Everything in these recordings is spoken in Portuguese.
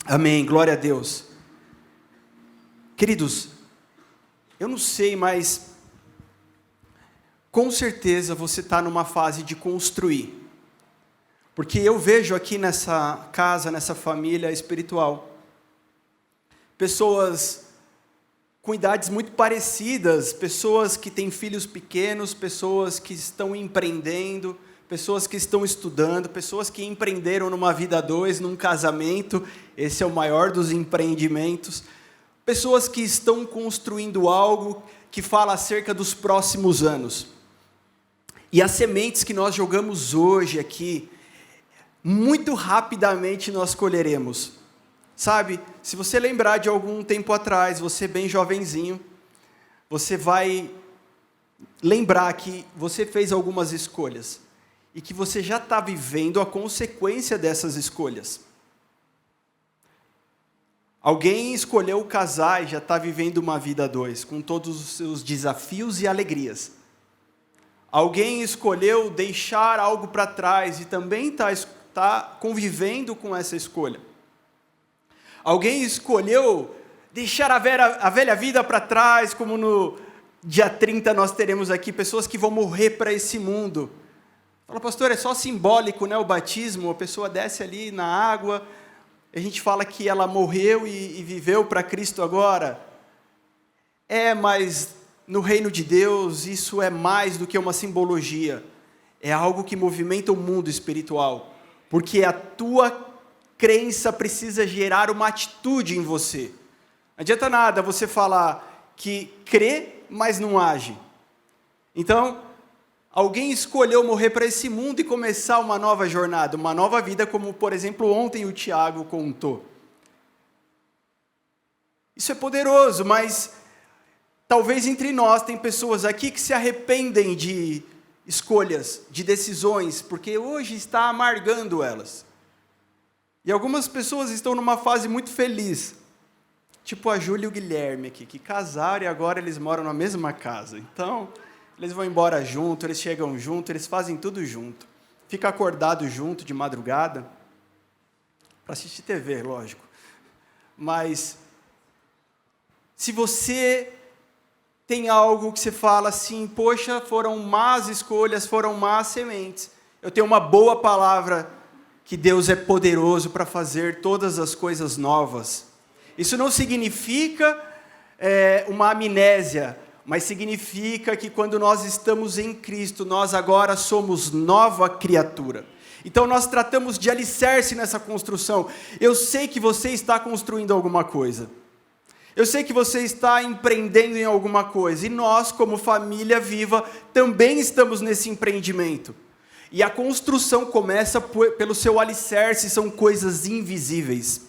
Amém, glória a Deus. Queridos, eu não sei, mas com certeza você está numa fase de construir. Porque eu vejo aqui nessa casa, nessa família espiritual, pessoas com idades muito parecidas, pessoas que têm filhos pequenos, pessoas que estão empreendendo, pessoas que estão estudando, pessoas que empreenderam numa vida a dois, num casamento, esse é o maior dos empreendimentos, pessoas que estão construindo algo que fala acerca dos próximos anos. E as sementes que nós jogamos hoje aqui, muito rapidamente nós colheremos. Sabe, se você lembrar de algum tempo atrás, você bem jovenzinho, você vai lembrar que você fez algumas escolhas e que você já está vivendo a consequência dessas escolhas. Alguém escolheu casar e já está vivendo uma vida a dois, com todos os seus desafios e alegrias. Alguém escolheu deixar algo para trás e também está convivendo com essa escolha. Alguém escolheu deixar a velha vida para trás, como no dia 30 nós teremos aqui pessoas que vão morrer para esse mundo. Fala, pastor, é só simbólico, né, o batismo, a pessoa desce ali na água, a gente fala que ela morreu e viveu para Cristo agora. Mas no reino de Deus isso é mais do que uma simbologia, é algo que movimenta o mundo espiritual, porque a tua crença precisa gerar uma atitude em você. Não adianta nada você falar que crê, mas não age. Então, alguém escolheu morrer para esse mundo e começar uma nova jornada, uma nova vida, como, por exemplo, ontem o Tiago contou. Isso é poderoso, mas talvez entre nós tem pessoas aqui que se arrependem de escolhas, de decisões, porque hoje está amargando elas. E algumas pessoas estão numa fase muito feliz, tipo a Júlia e o Guilherme aqui, que casaram e agora eles moram na mesma casa. Então, eles vão embora junto, eles chegam junto, eles fazem tudo junto. Fica acordado junto de madrugada, para assistir TV, lógico. Mas, se você tem algo que você fala assim, poxa, foram más escolhas, foram más sementes, eu tenho uma boa palavra que Deus é poderoso para fazer todas as coisas novas. Isso não significa uma amnésia, mas significa que quando nós estamos em Cristo, nós agora somos nova criatura. Então nós tratamos de alicerce nessa construção. Eu sei que você está construindo alguma coisa. Eu sei que você está empreendendo em alguma coisa. E nós, como família viva, também estamos nesse empreendimento. E a construção começa pelo seu alicerce, são coisas invisíveis.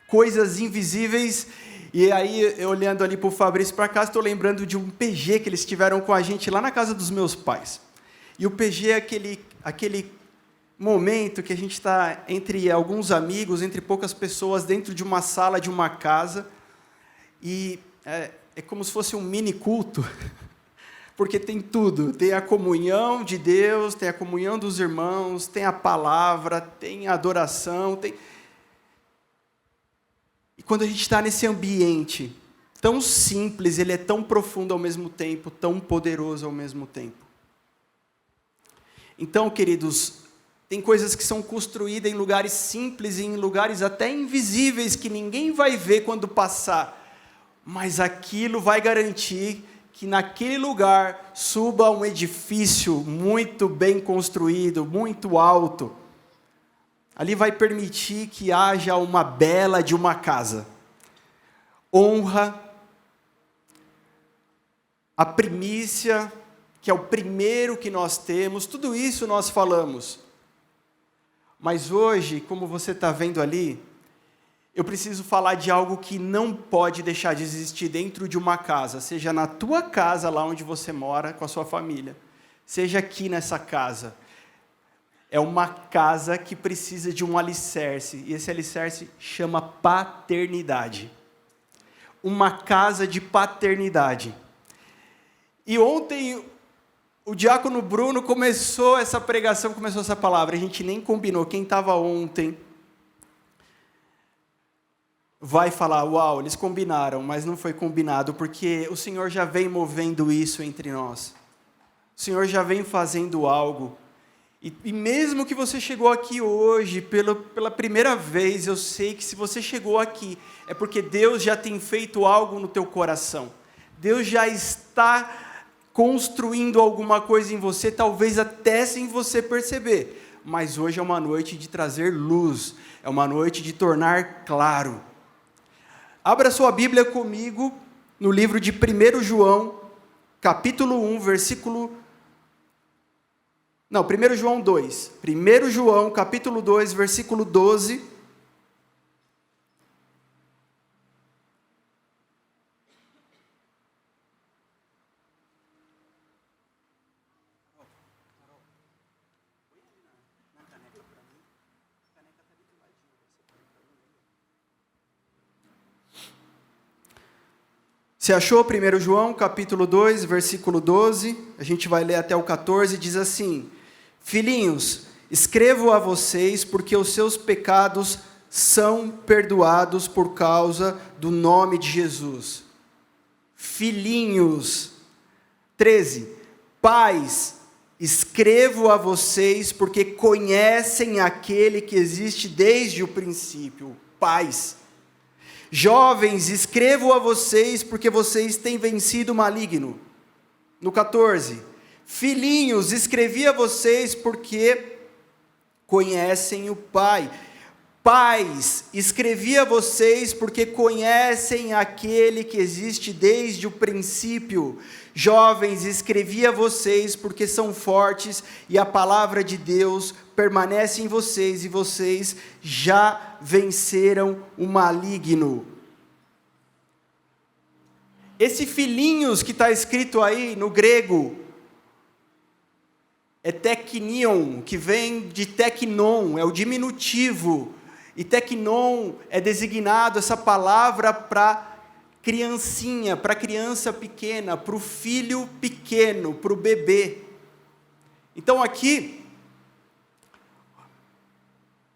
Coisas invisíveis, e aí, olhando ali para o Fabrício para cá, estou lembrando de um PG que eles tiveram com a gente lá na casa dos meus pais. E o PG é aquele momento que a gente está entre alguns amigos, entre poucas pessoas, dentro de uma sala de uma casa, e é como se fosse um mini culto, porque tem tudo, tem a comunhão de Deus, tem a comunhão dos irmãos, tem a palavra, tem a adoração, E quando a gente está nesse ambiente tão simples, ele é tão profundo ao mesmo tempo, tão poderoso ao mesmo tempo. Então, queridos, tem coisas que são construídas em lugares simples e em lugares até invisíveis, que ninguém vai ver quando passar, mas aquilo vai garantir que naquele lugar suba um edifício muito bem construído, muito alto. Ali vai permitir que haja uma bela de uma casa. Honra, a primícia, que é o primeiro que nós temos, tudo isso nós falamos. Mas hoje, como você está vendo ali, eu preciso falar de algo que não pode deixar de existir dentro de uma casa, seja na tua casa, lá onde você mora, com a sua família, seja aqui nessa casa. É uma casa que precisa de um alicerce, e esse alicerce chama paternidade. Uma casa de paternidade. E ontem o diácono Bruno começou essa pregação, começou essa palavra, a gente nem combinou, quem estava ontem vai falar, uau, eles combinaram, mas não foi combinado, porque o Senhor já vem movendo isso entre nós. O Senhor já vem fazendo algo. E mesmo que você chegou aqui hoje, pela primeira vez, eu sei que se você chegou aqui, é porque Deus já tem feito algo no teu coração. Deus já está construindo alguma coisa em você, talvez até sem você perceber. Mas hoje é uma noite de trazer luz, é uma noite de tornar claro. Abra sua Bíblia comigo no livro de 1 João, capítulo 1, versículo... Não, 1 João 2. 1 João, capítulo 2, versículo 12. Você achou 1 João, capítulo 2, versículo 12? A gente vai ler até o 14, diz assim: Filhinhos, escrevo a vocês porque os seus pecados são perdoados por causa do nome de Jesus. Filhinhos. 13. Pais, escrevo a vocês porque conhecem aquele que existe desde o princípio. Pais. Jovens, escrevo a vocês porque vocês têm vencido o maligno. No 14. Filhinhos, escrevi a vocês porque conhecem o Pai. Pais, escrevi a vocês porque conhecem aquele que existe desde o princípio. Jovens, escrevi a vocês porque são fortes e a palavra de Deus permanece em vocês e vocês já venceram o maligno. Esse filhinhos que está escrito aí no grego é teknion, que vem de teknon, é o diminutivo. E teknon é designado essa palavra para criancinha, para criança pequena, para o filho pequeno, para o bebê. Então aqui,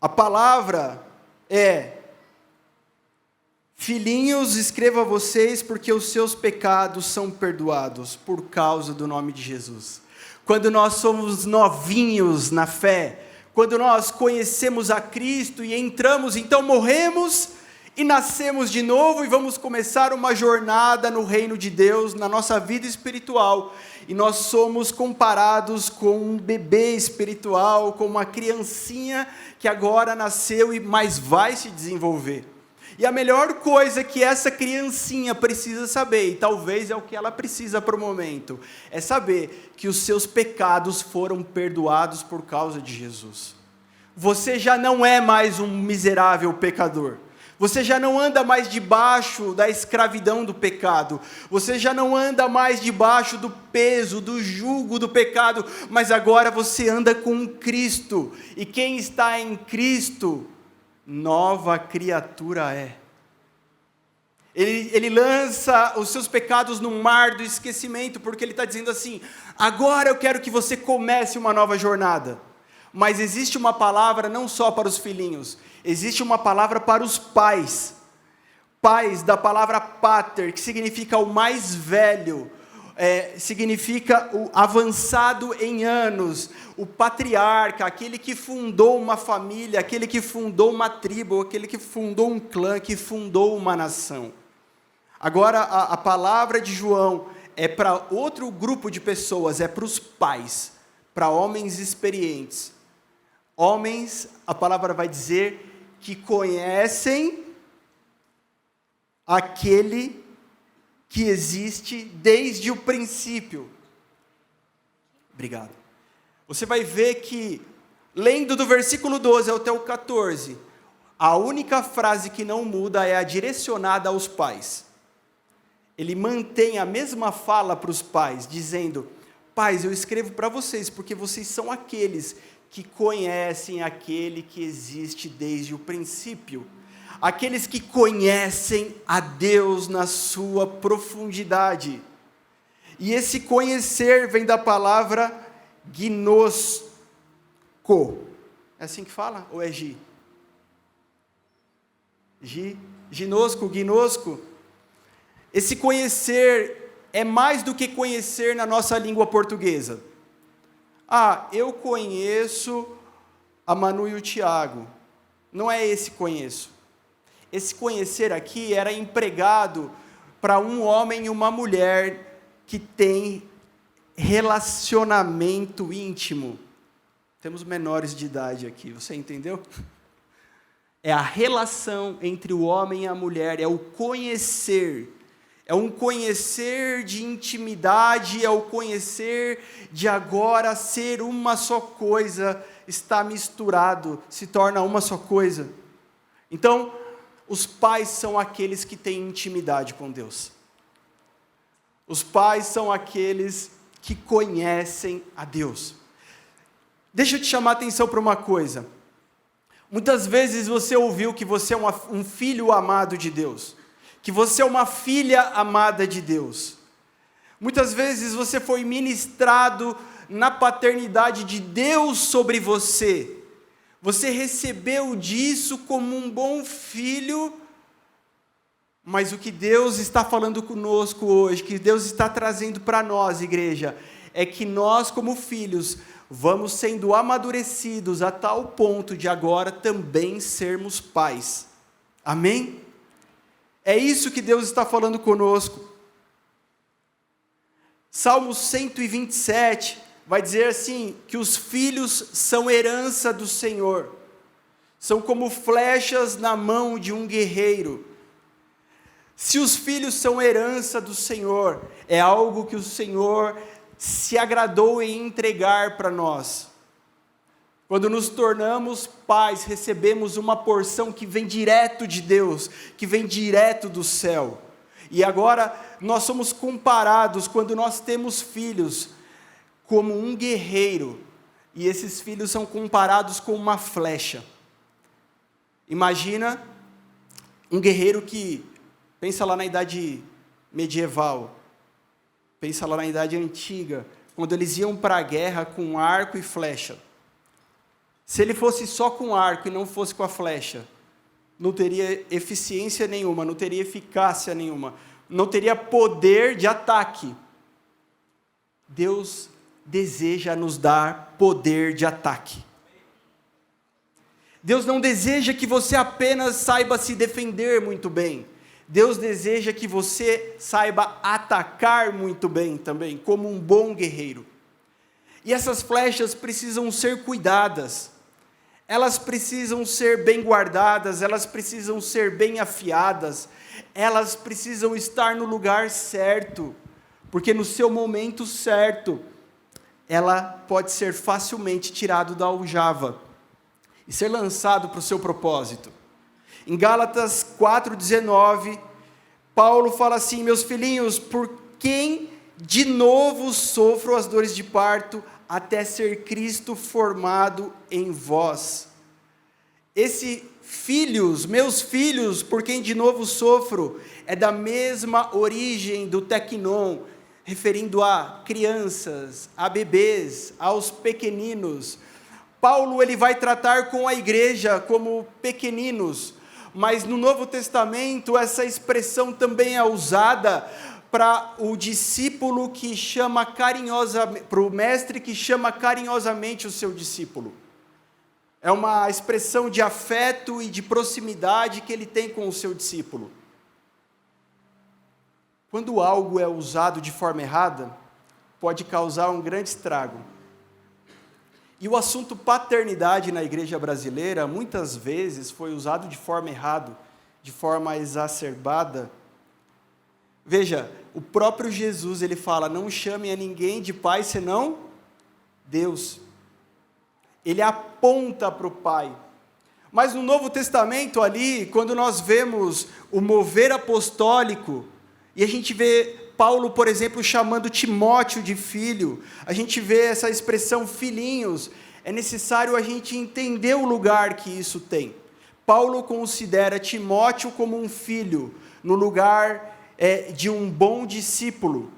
a palavra é: filhinhos, escrevo a vocês porque os seus pecados são perdoados por causa do nome de Jesus. Quando nós somos novinhos na fé, quando nós conhecemos a Cristo e entramos, então morremos e nascemos de novo e vamos começar uma jornada no reino de Deus, na nossa vida espiritual. E nós somos comparados com um bebê espiritual, com uma criancinha que agora nasceu e mais vai se desenvolver. E a melhor coisa que essa criancinha precisa saber, e talvez é o que ela precisa para o momento, é saber que os seus pecados foram perdoados por causa de Jesus. Você já não é mais um miserável pecador. Você já não anda mais debaixo da escravidão do pecado. Você já não anda mais debaixo do peso, do jugo do pecado, mas agora você anda com Cristo. E quem está em Cristo, nova criatura é. Ele lança os seus pecados no mar do esquecimento, porque ele está dizendo assim: agora eu quero que você comece uma nova jornada. Mas existe uma palavra não só para os filhinhos, existe uma palavra para os pais. Pais, da palavra pater, que significa o mais velho, significa o avançado em anos, o patriarca, aquele que fundou uma família, aquele que fundou uma tribo, aquele que fundou um clã, que fundou uma nação. Agora, a palavra de João é para outro grupo de pessoas, é para os pais, para homens experientes. Homens, a palavra vai dizer, que conhecem aquele que existe desde o princípio. Obrigado. Você vai ver que, lendo do versículo 12 até o 14, a única frase que não muda é a direcionada aos pais. Ele mantém a mesma fala para os pais, dizendo: pais, eu escrevo para vocês, porque vocês são aqueles que conhecem aquele que existe desde o princípio. Aqueles que conhecem a Deus na sua profundidade. E esse conhecer vem da palavra gnosco. É assim que fala? Ou é gi? ginosco, gnosco. Esse conhecer é mais do que conhecer na nossa língua portuguesa. Eu conheço a Manu e o Tiago. Não é esse conheço. Esse conhecer aqui era empregado para um homem e uma mulher que tem relacionamento íntimo. Temos menores de idade aqui, você entendeu? É a relação entre o homem e a mulher, é o conhecer. É um conhecer de intimidade, é o conhecer de agora ser uma só coisa, está misturado, se torna uma só coisa. Então, os pais são aqueles que têm intimidade com Deus. Os pais são aqueles que conhecem a Deus. Deixa eu te chamar a atenção para uma coisa. Muitas vezes você ouviu que você é um filho amado de Deus, que você é uma filha amada de Deus. Muitas vezes você foi ministrado na paternidade de Deus sobre você. Você recebeu disso como um bom filho, mas o que Deus está falando conosco hoje, que Deus está trazendo para nós, igreja, é que nós, como filhos, vamos sendo amadurecidos a tal ponto de agora também sermos pais. Amém? É isso que Deus está falando conosco. Salmo 127 vai dizer assim, que os filhos são herança do Senhor, são como flechas na mão de um guerreiro. Se os filhos são herança do Senhor, é algo que o Senhor se agradou em entregar para nós. Quando nos tornamos pais, recebemos uma porção que vem direto de Deus, que vem direto do céu. E agora nós somos comparados, quando nós temos filhos, como um guerreiro, e esses filhos são comparados com uma flecha. Imagina um guerreiro que, pensa lá na idade medieval, pensa lá na idade antiga, quando eles iam para a guerra com arco e flecha. Se ele fosse só com arco e não fosse com a flecha, não teria eficiência nenhuma, não teria eficácia nenhuma, não teria poder de ataque. Deus deseja nos dar poder de ataque. Deus não deseja que você apenas saiba se defender muito bem. Deus deseja que você saiba atacar muito bem também, como um bom guerreiro. E essas flechas precisam ser cuidadas. Elas precisam ser bem guardadas, elas precisam ser bem afiadas, elas precisam estar no lugar certo, porque no seu momento certo, ela pode ser facilmente tirada da aljava e ser lançado para o seu propósito. Em Gálatas 4,19, Paulo fala assim, meus filhinhos, por quem de novo sofro as dores de parto, até ser Cristo formado em vós. Esse filhos, meus filhos, por quem de novo sofro, é da mesma origem do teknon, referindo a crianças, a bebês, aos pequeninos. Paulo ele vai tratar com a igreja como pequeninos, mas no Novo Testamento essa expressão também é usada para o discípulo que chama carinhosamente, para o mestre que chama carinhosamente o seu discípulo. É uma expressão de afeto e de proximidade que ele tem com o seu discípulo. Quando algo é usado de forma errada, pode causar um grande estrago. E o assunto paternidade na igreja brasileira, muitas vezes, foi usado de forma errada, de forma exacerbada. Veja, o próprio Jesus, ele fala, não chame a ninguém de pai, senão Deus. Ele aponta para o Pai. Mas no Novo Testamento ali, quando nós vemos o mover apostólico, e a gente vê Paulo, por exemplo, chamando Timóteo de filho, a gente vê essa expressão filhinhos, é necessário a gente entender o lugar que isso tem. Paulo considera Timóteo como um filho, no lugar de um bom discípulo.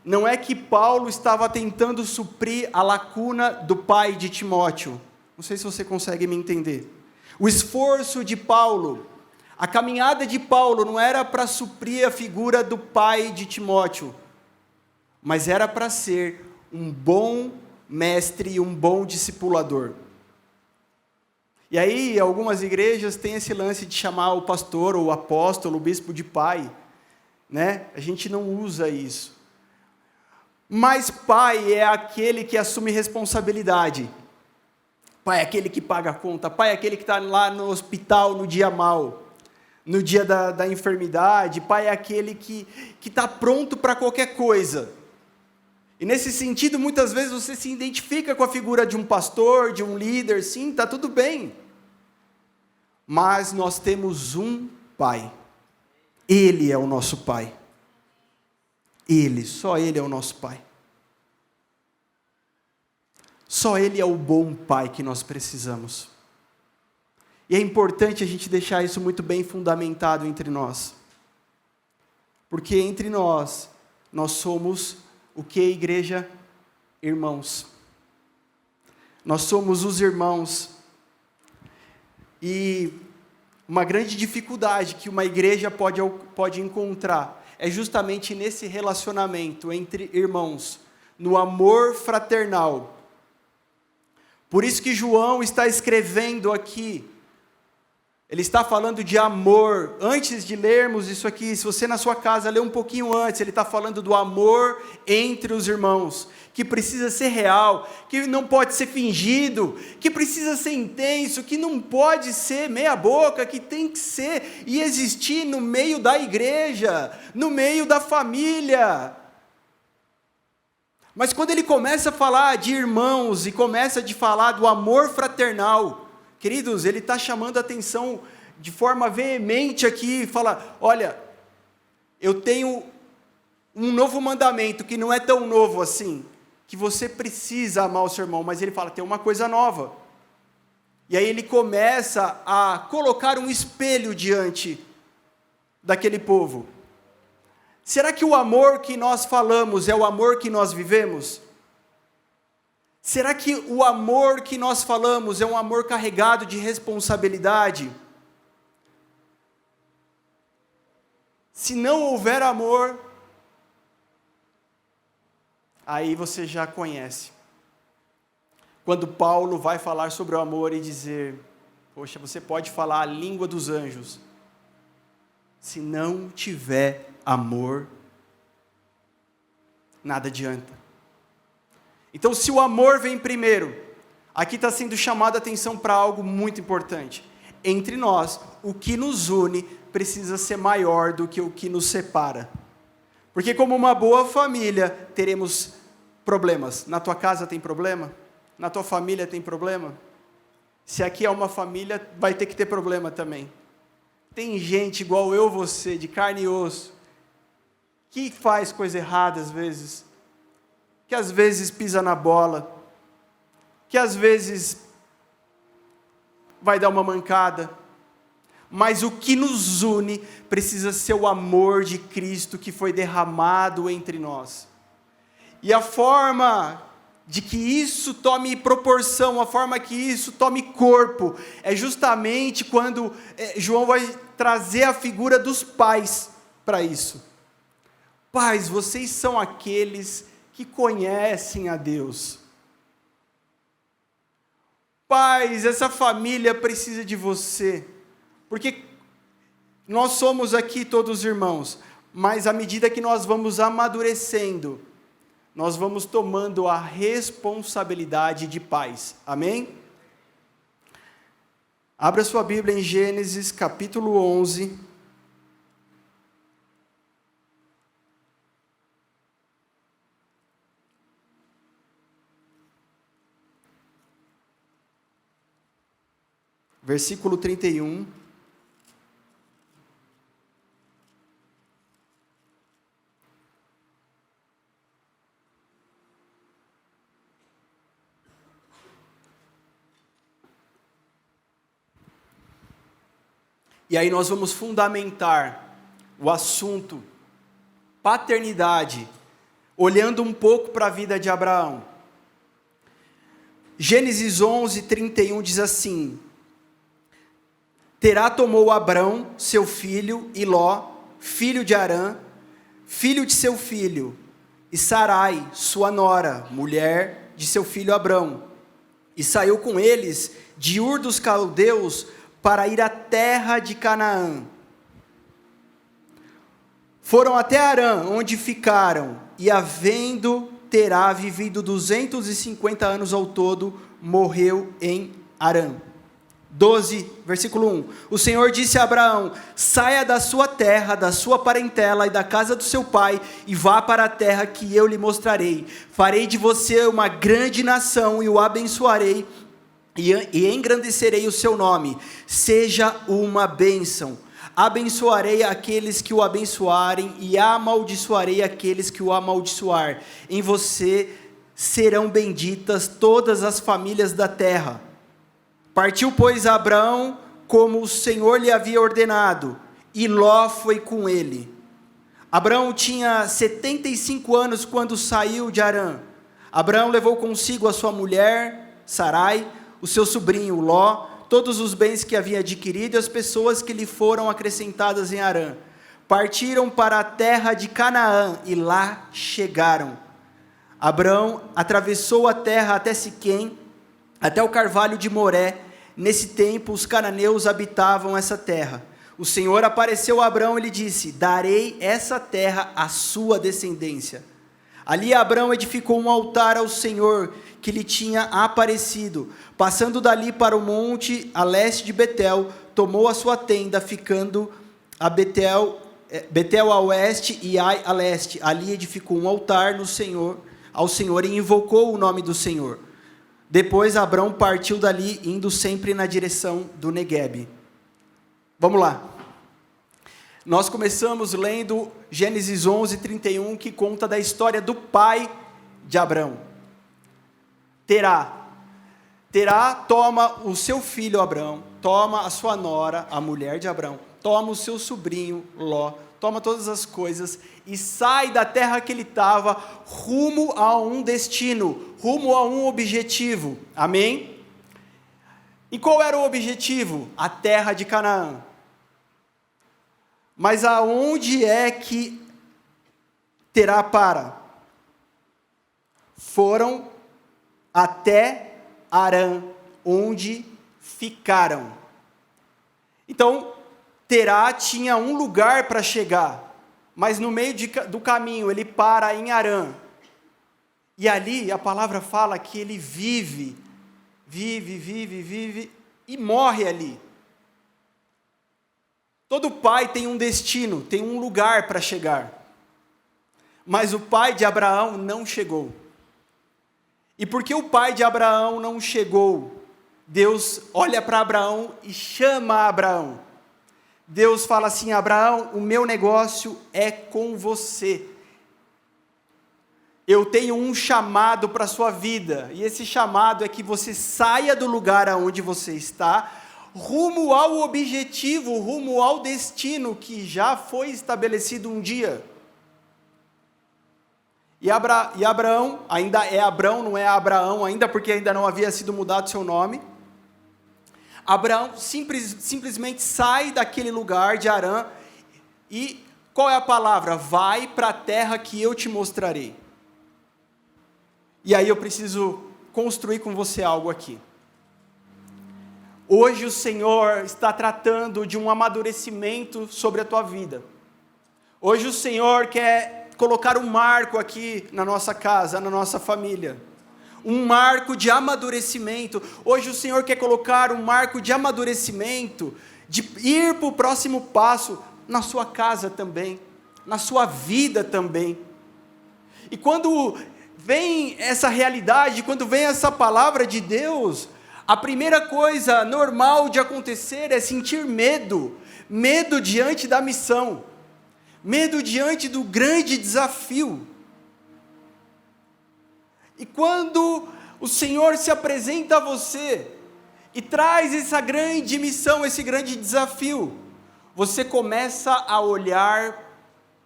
Não é que Paulo estava tentando suprir a lacuna do pai de Timóteo. Não sei se você consegue me entender. O esforço de Paulo, A caminhada de Paulo não era para suprir a figura do pai de Timóteo, mas era para ser um bom mestre e um bom discipulador. E aí, algumas igrejas têm esse lance de chamar o pastor, ou o apóstolo, o bispo de pai, né? A gente não usa isso. Mas pai é aquele que assume responsabilidade. Pai é aquele que paga a conta. Pai é aquele que está lá no hospital no dia mau, no dia da enfermidade. Pai é aquele que está pronto para qualquer coisa. E nesse sentido, muitas vezes você se identifica com a figura de um pastor, de um líder, sim, está tudo bem. Mas nós temos um pai. Ele é o nosso pai. Só ele é o nosso pai. Só ele é o bom pai que nós precisamos. E é importante a gente deixar isso muito bem fundamentado entre nós. Porque entre nós somos o que, igreja? Irmãos. Nós somos os irmãos. E uma grande dificuldade que uma igreja pode encontrar é justamente nesse relacionamento entre irmãos, no amor fraternal. Por isso que João está escrevendo aqui, ele está falando de amor. Antes de lermos isso aqui, se você na sua casa ler um pouquinho antes, ele está falando do amor entre os irmãos, que precisa ser real, que não pode ser fingido, que precisa ser intenso, que não pode ser meia boca, que tem que ser e existir no meio da igreja, no meio da família. Mas quando ele começa a falar de irmãos e começa a falar do amor fraternal, queridos, ele está chamando a atenção de forma veemente aqui, fala, olha, eu tenho um novo mandamento que não é tão novo assim, que você precisa amar o seu irmão, mas ele fala, tem uma coisa nova. E aí ele começa a colocar um espelho diante daquele povo. Será que o amor que nós falamos é o amor que nós vivemos? Será que o amor que nós falamos é um amor carregado de responsabilidade? Se não houver amor, aí você já conhece. Quando Paulo vai falar sobre o amor e dizer, poxa, você pode falar a língua dos anjos, se não tiver amor, nada adianta. Então, se o amor vem primeiro, aqui está sendo chamada a atenção para algo muito importante. Entre nós, o que nos une precisa ser maior do que o que nos separa. Porque como uma boa família, teremos problemas. Na tua casa tem problema? Na tua família tem problema? Se aqui é uma família, vai ter que ter problema também. Tem gente igual eu, você, de carne e osso, que faz coisa errada às vezes, que às vezes pisa na bola, que às vezes vai dar uma mancada, mas o que nos une precisa ser o amor de Cristo que foi derramado entre nós. E a forma de que isso tome proporção, a forma que isso tome corpo, é justamente quando João vai trazer a figura dos pais para isso. Pais, vocês são aqueles que conhecem a Deus. Pais, essa família precisa de você, porque nós somos aqui todos irmãos, mas à medida que nós vamos amadurecendo, nós vamos tomando a responsabilidade de pais. Amém? Abra sua Bíblia em Gênesis capítulo 11. Versículo 31. E aí nós vamos fundamentar o assunto paternidade, olhando um pouco para a vida de Abraão. Gênesis 11, 31 diz assim: Terá tomou Abrão, seu filho, e Ló, filho de Harã, filho de seu filho, e Sarai, sua nora, mulher de seu filho Abrão, e saiu com eles de Ur dos Caldeus para ir à terra de Canaã. Foram até Harã, onde ficaram, e havendo Terá vivido 250 anos ao todo, morreu em Harã. 12, versículo 1. O Senhor disse a Abraão: saia da sua terra, da sua parentela e da casa do seu pai, e vá para a terra que eu lhe mostrarei. Farei de você uma grande nação, e o abençoarei, e engrandecerei o seu nome. Seja uma bênção. Abençoarei aqueles que o abençoarem, e amaldiçoarei aqueles que o amaldiçoar. Em você serão benditas todas as famílias da terra. Partiu, pois, Abraão, como o Senhor lhe havia ordenado, e Ló foi com ele. Abraão tinha 75 anos quando saiu de Harã. Abraão levou consigo a sua mulher, Sarai, o seu sobrinho Ló, todos os bens que havia adquirido e as pessoas que lhe foram acrescentadas em Harã. Partiram para a terra de Canaã e lá chegaram. Abraão atravessou a terra até Siquém, até o carvalho de Moré. Nesse tempo, os cananeus habitavam essa terra. O Senhor apareceu a Abrão e lhe disse: darei essa terra à sua descendência. Ali Abrão edificou um altar ao Senhor que lhe tinha aparecido. Passando dali para o monte a leste de Betel, tomou a sua tenda, ficando a Betel a oeste e Ai a leste. Ali edificou um altar ao Senhor e invocou o nome do Senhor. Depois Abrão partiu dali, indo sempre na direção do Neguebe. Vamos lá. Nós começamos lendo Gênesis 11, 31, que conta da história do pai de Abrão. Terá toma o seu filho Abrão, toma a sua nora, a mulher de Abrão, toma o seu sobrinho Ló, toma todas as coisas e sai da terra que ele estava rumo a um destino, rumo a um objetivo. Amém? E qual era o objetivo? A terra de Canaã. Mas aonde é que Terá para? Foram até Harã, onde ficaram. Então, Terá tinha um lugar para chegar, mas no meio do caminho ele para em Harã. E ali a palavra fala que ele vive e morre ali. Todo pai tem um destino, tem um lugar para chegar. Mas o pai de Abraão não chegou. E porque o pai de Abraão não chegou, Deus olha para Abraão e chama Abraão. Deus fala assim: Abraão, o meu negócio é com você. Eu tenho um chamado para a sua vida, e esse chamado é que você saia do lugar aonde você está, rumo ao objetivo, rumo ao destino que já foi estabelecido um dia. E Abraão, ainda é Abrão, não é Abraão ainda, porque ainda não havia sido mudado seu nome. Abraão simplesmente sai daquele lugar de Harã, e qual é a palavra? Vai para a terra que eu te mostrarei. E aí eu preciso construir com você algo aqui. Hoje o Senhor está tratando de um amadurecimento sobre a tua vida. Hoje o Senhor quer colocar um marco aqui na nossa casa, na nossa família. Um marco de amadurecimento. Hoje o Senhor quer colocar um marco de amadurecimento, de ir para o próximo passo na sua casa também, na sua vida também. E quando vem essa realidade, quando vem essa palavra de Deus, a primeira coisa normal de acontecer é sentir medo. Medo diante da missão. Medo diante do grande desafio. E quando o Senhor se apresenta a você e traz essa grande missão, esse grande desafio, você começa a olhar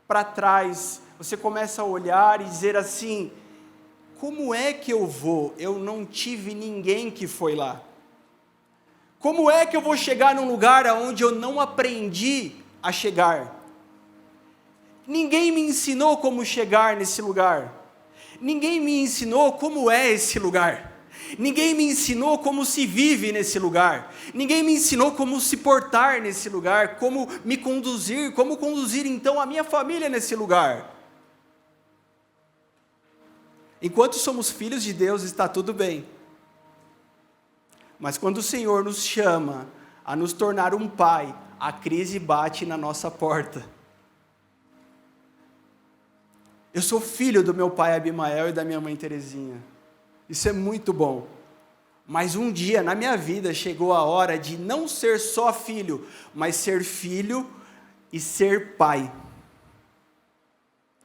para trás, você começa a olhar e dizer assim: como é que eu vou? Eu não tive ninguém que foi lá. Como é que eu vou chegar num lugar onde eu não aprendi a chegar? Ninguém me ensinou como chegar nesse lugar. Ninguém me ensinou como é esse lugar. Ninguém me ensinou como se vive nesse lugar. Ninguém me ensinou como se portar nesse lugar, como me conduzir, como conduzir então a minha família nesse lugar. Enquanto somos filhos de Deus, está tudo bem. Mas quando o Senhor nos chama a nos tornar um pai, a crise bate na nossa porta. Eu sou filho do meu pai Abimael e da minha mãe Terezinha. Isso é muito bom. Mas um dia na minha vida chegou a hora de não ser só filho, mas ser filho e ser pai.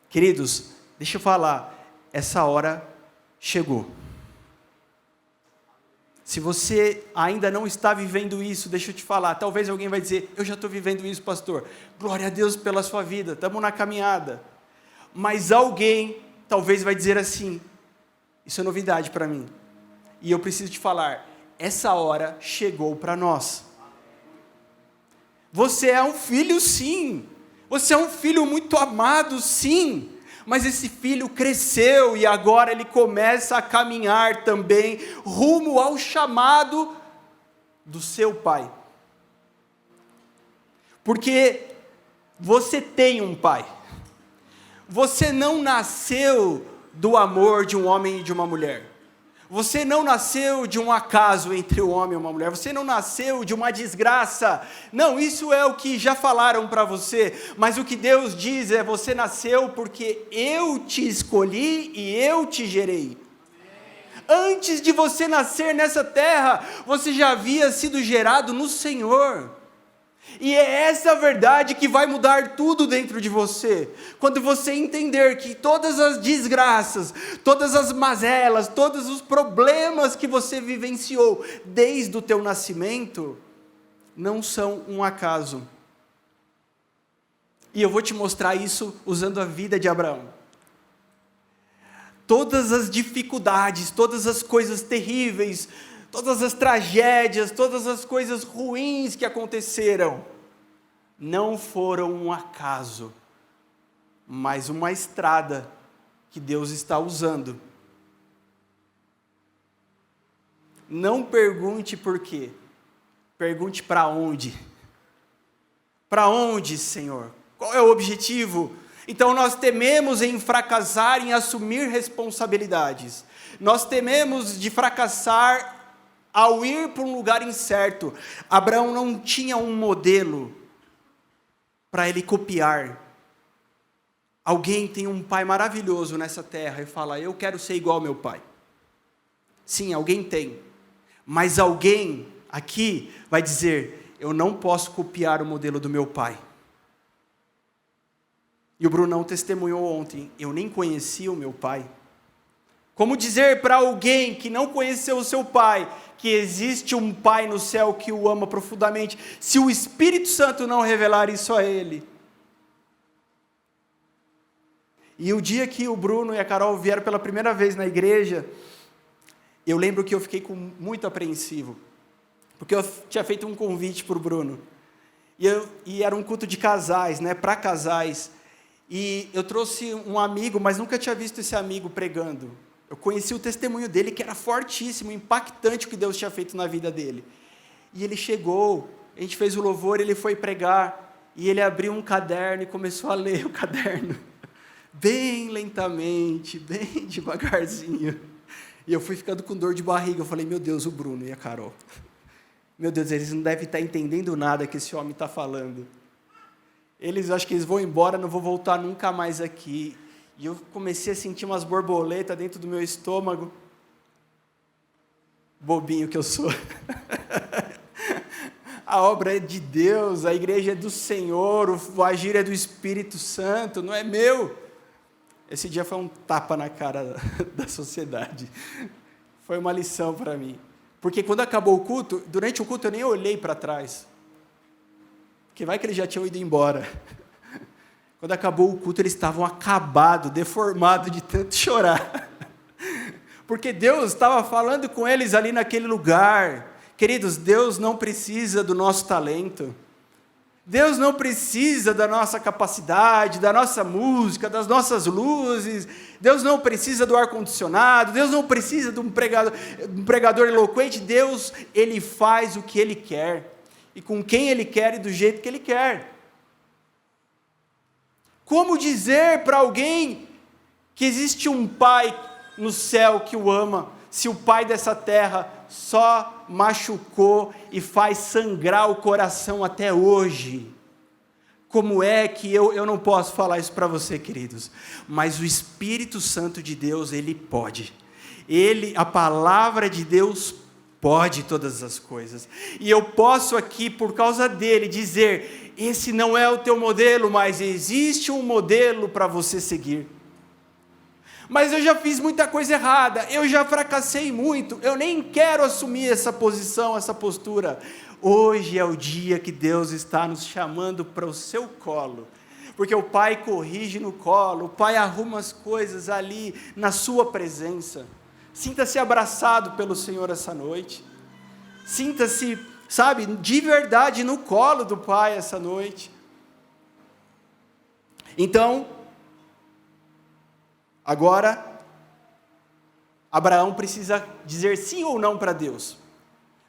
Queridos, deixa eu falar, essa hora chegou. Se você ainda não está vivendo isso, deixa eu te falar, talvez alguém vai dizer, eu já estou vivendo isso, pastor. Glória a Deus pela sua vida, estamos na caminhada. Mas alguém talvez vai dizer assim, isso é novidade para mim. E eu preciso te falar, essa hora chegou para nós. Você é um filho, sim. Você é um filho muito amado, sim. Mas esse filho cresceu e agora ele começa a caminhar também rumo ao chamado do seu pai. Porque você tem um pai. Você não nasceu do amor de um homem e de uma mulher. Você não nasceu de um acaso entre um homem e uma mulher. Você não nasceu de uma desgraça. Não, isso é o que já falaram para você. Mas o que Deus diz é, você nasceu porque eu te escolhi e eu te gerei. Antes de você nascer nessa terra, você já havia sido gerado no Senhor. E é essa verdade que vai mudar tudo dentro de você. Quando você entender que todas as desgraças, todas as mazelas, todos os problemas que você vivenciou desde o teu nascimento, não são um acaso. E eu vou te mostrar isso usando a vida de Abraão. Todas as dificuldades, todas as coisas terríveis, todas as tragédias, todas as coisas ruins que aconteceram, não foram um acaso, mas uma estrada que Deus está usando. Não pergunte por quê, pergunte para onde. Para onde, Senhor? Qual é o objetivo? Então nós tememos em fracassar em assumir responsabilidades. Nós tememos de fracassar ao ir para um lugar incerto. Abraão não tinha um modelo para ele copiar. Alguém tem um pai maravilhoso nessa terra e fala, eu quero ser igual ao meu pai. Sim, alguém tem. Mas alguém aqui vai dizer, eu não posso copiar o modelo do meu pai. E o Brunão testemunhou ontem, eu nem conhecia o meu pai. Como dizer para alguém que não conheceu o seu pai, que existe um pai no céu que o ama profundamente, se o Espírito Santo não revelar isso a ele? E o dia que o Bruno e a Carol vieram pela primeira vez na igreja, eu lembro que eu fiquei muito apreensivo, porque eu tinha feito um convite para o Bruno, e era um culto de casais, né, para casais, e eu trouxe um amigo, mas nunca tinha visto esse amigo pregando. Eu conheci o testemunho dele, que era fortíssimo, impactante o que Deus tinha feito na vida dele. E ele chegou, a gente fez o louvor, ele foi pregar, e ele abriu um caderno e começou a ler o caderno, bem lentamente, bem devagarzinho. E eu fui ficando com dor de barriga, eu falei, meu Deus, o Bruno e a Carol. Meu Deus, eles não devem estar entendendo nada que esse homem está falando. Eles, acho que eles vão embora, não vou voltar nunca mais aqui. E eu comecei a sentir umas borboletas dentro do meu estômago. Bobinho que eu sou. A obra é de Deus, a igreja é do Senhor, o agir é do Espírito Santo, não é meu. Esse dia foi um tapa na cara da sociedade. Foi uma lição para mim. Porque quando acabou o culto, durante o culto eu nem olhei para trás. Porque vai que eles já tinham ido embora. Quando acabou o culto, eles estavam acabados, deformados de tanto chorar. Porque Deus estava falando com eles ali naquele lugar, Queridos, Deus não precisa do nosso talento. Deus não precisa da nossa capacidade, da nossa música, das nossas luzes. Deus não precisa do ar-condicionado. Deus não precisa de um pregador eloquente. Deus, Ele faz o que Ele quer. E com quem Ele quer e do jeito que Ele quer. Como dizer para alguém que existe um Pai no céu que o ama, se o Pai dessa terra só machucou e faz sangrar o coração até hoje? Como é que eu não posso falar isso para você, queridos? Mas o Espírito Santo de Deus, Ele pode. A palavra de Deus pode todas as coisas. E eu posso aqui, por causa dele, dizer, esse não é o teu modelo, mas existe um modelo para você seguir. Mas eu já fiz muita coisa errada, eu já fracassei muito, eu nem quero assumir essa posição, essa postura. Hoje é o dia que Deus está nos chamando para o seu colo, porque o Pai corrige no colo, o Pai arruma as coisas ali, na sua presença. Sinta-se abraçado pelo Senhor essa noite, sinta-se, sabe, de verdade no colo do Pai essa noite. Então, agora, Abraão precisa dizer sim ou não para Deus.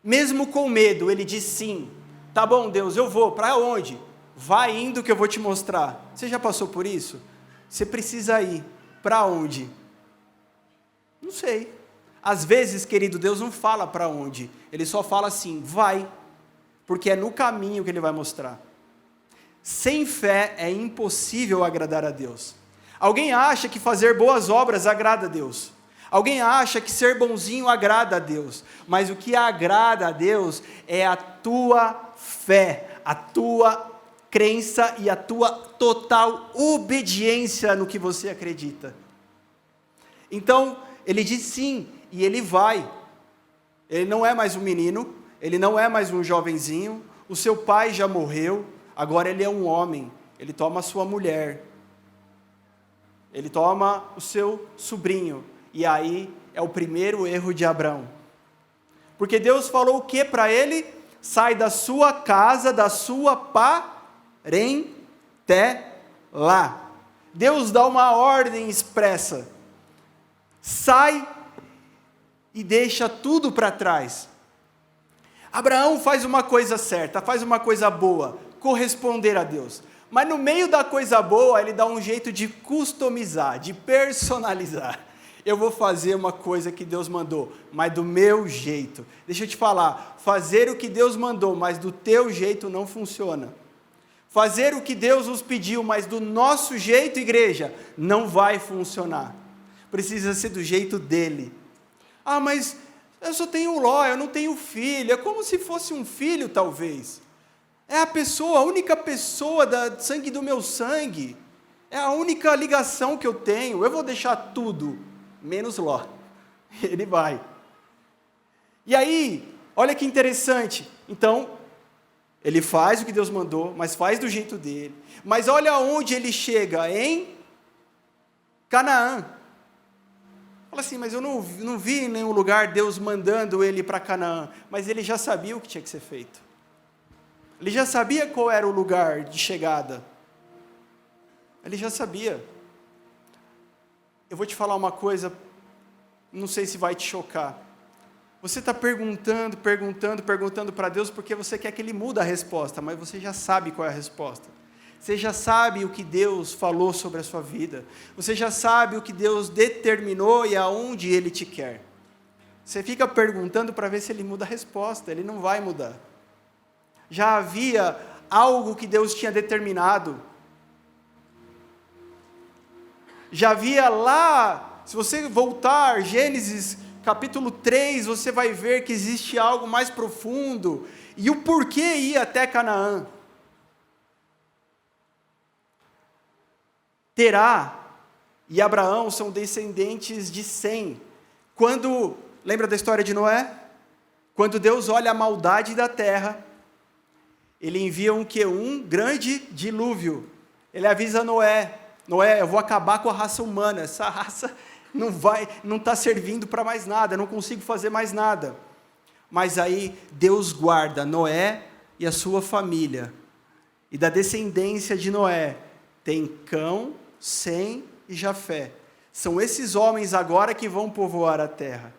Mesmo com medo, ele diz sim. Tá bom, Deus, eu vou. Para onde? Vai indo que eu vou te mostrar. Você já passou por isso? Você precisa ir. Para onde? Não sei. Às vezes, querido, Deus não fala para onde. Ele só fala assim, vai. Porque é no caminho que Ele vai mostrar. Sem fé é impossível agradar a Deus. Alguém acha que fazer boas obras agrada a Deus. Alguém acha que ser bonzinho agrada a Deus. Mas o que agrada a Deus é a tua fé, a tua crença e a tua total obediência no que você acredita. Então, ele diz sim, e ele vai. Ele não é mais um menino, ele não é mais um jovenzinho, o seu pai já morreu, agora ele é um homem, ele toma a sua mulher. Ele toma o seu sobrinho, e aí é o primeiro erro de Abraão. Porque Deus falou o que para ele? Sai da sua casa, da sua parentela. Deus dá uma ordem expressa. Sai e deixa tudo para trás. Abraão faz uma coisa certa, faz uma coisa boa, corresponder a Deus. Mas no meio da coisa boa, ele dá um jeito de customizar, de personalizar. Eu vou fazer uma coisa que Deus mandou, mas do meu jeito. Deixa eu te falar, fazer o que Deus mandou, mas do teu jeito não funciona. Fazer o que Deus nos pediu, mas do nosso jeito, igreja, não vai funcionar. Precisa ser do jeito dele. Ah, mas eu só tenho Ló, eu não tenho filho. É como se fosse um filho, talvez. É a pessoa, a única pessoa do sangue do meu sangue. É a única ligação que eu tenho. Eu vou deixar tudo, menos Ló. Ele vai. E aí, olha que interessante. Então, ele faz o que Deus mandou, mas faz do jeito dele. Mas olha onde ele chega, em Canaã. Fala assim, mas eu não vi em nenhum lugar Deus mandando ele para Canaã. Mas ele já sabia o que tinha que ser feito. Ele já sabia qual era o lugar de chegada. Ele já sabia. Eu vou te falar uma coisa, não sei se vai te chocar. Você está perguntando para Deus porque você quer que Ele mude a resposta, mas você já sabe qual é a resposta. Você já sabe o que Deus falou sobre a sua vida. Você já sabe o que Deus determinou e aonde Ele te quer. Você fica perguntando para ver se Ele muda a resposta. Ele não vai mudar. Já havia algo que Deus tinha determinado. Já havia lá, se você voltar, Gênesis capítulo 3, você vai ver que existe algo mais profundo. E o porquê ir até Canaã. Terá e Abraão são descendentes de Sem. Lembra da história de Noé? Quando Deus olha a maldade da terra, Ele envia um grande dilúvio. Ele avisa Noé, eu vou acabar com a raça humana, essa raça não está servindo para mais nada, eu não consigo fazer mais nada. Mas aí Deus guarda Noé e a sua família. E da descendência de Noé tem Cão, Sem e Jafé. São esses homens agora que vão povoar a terra.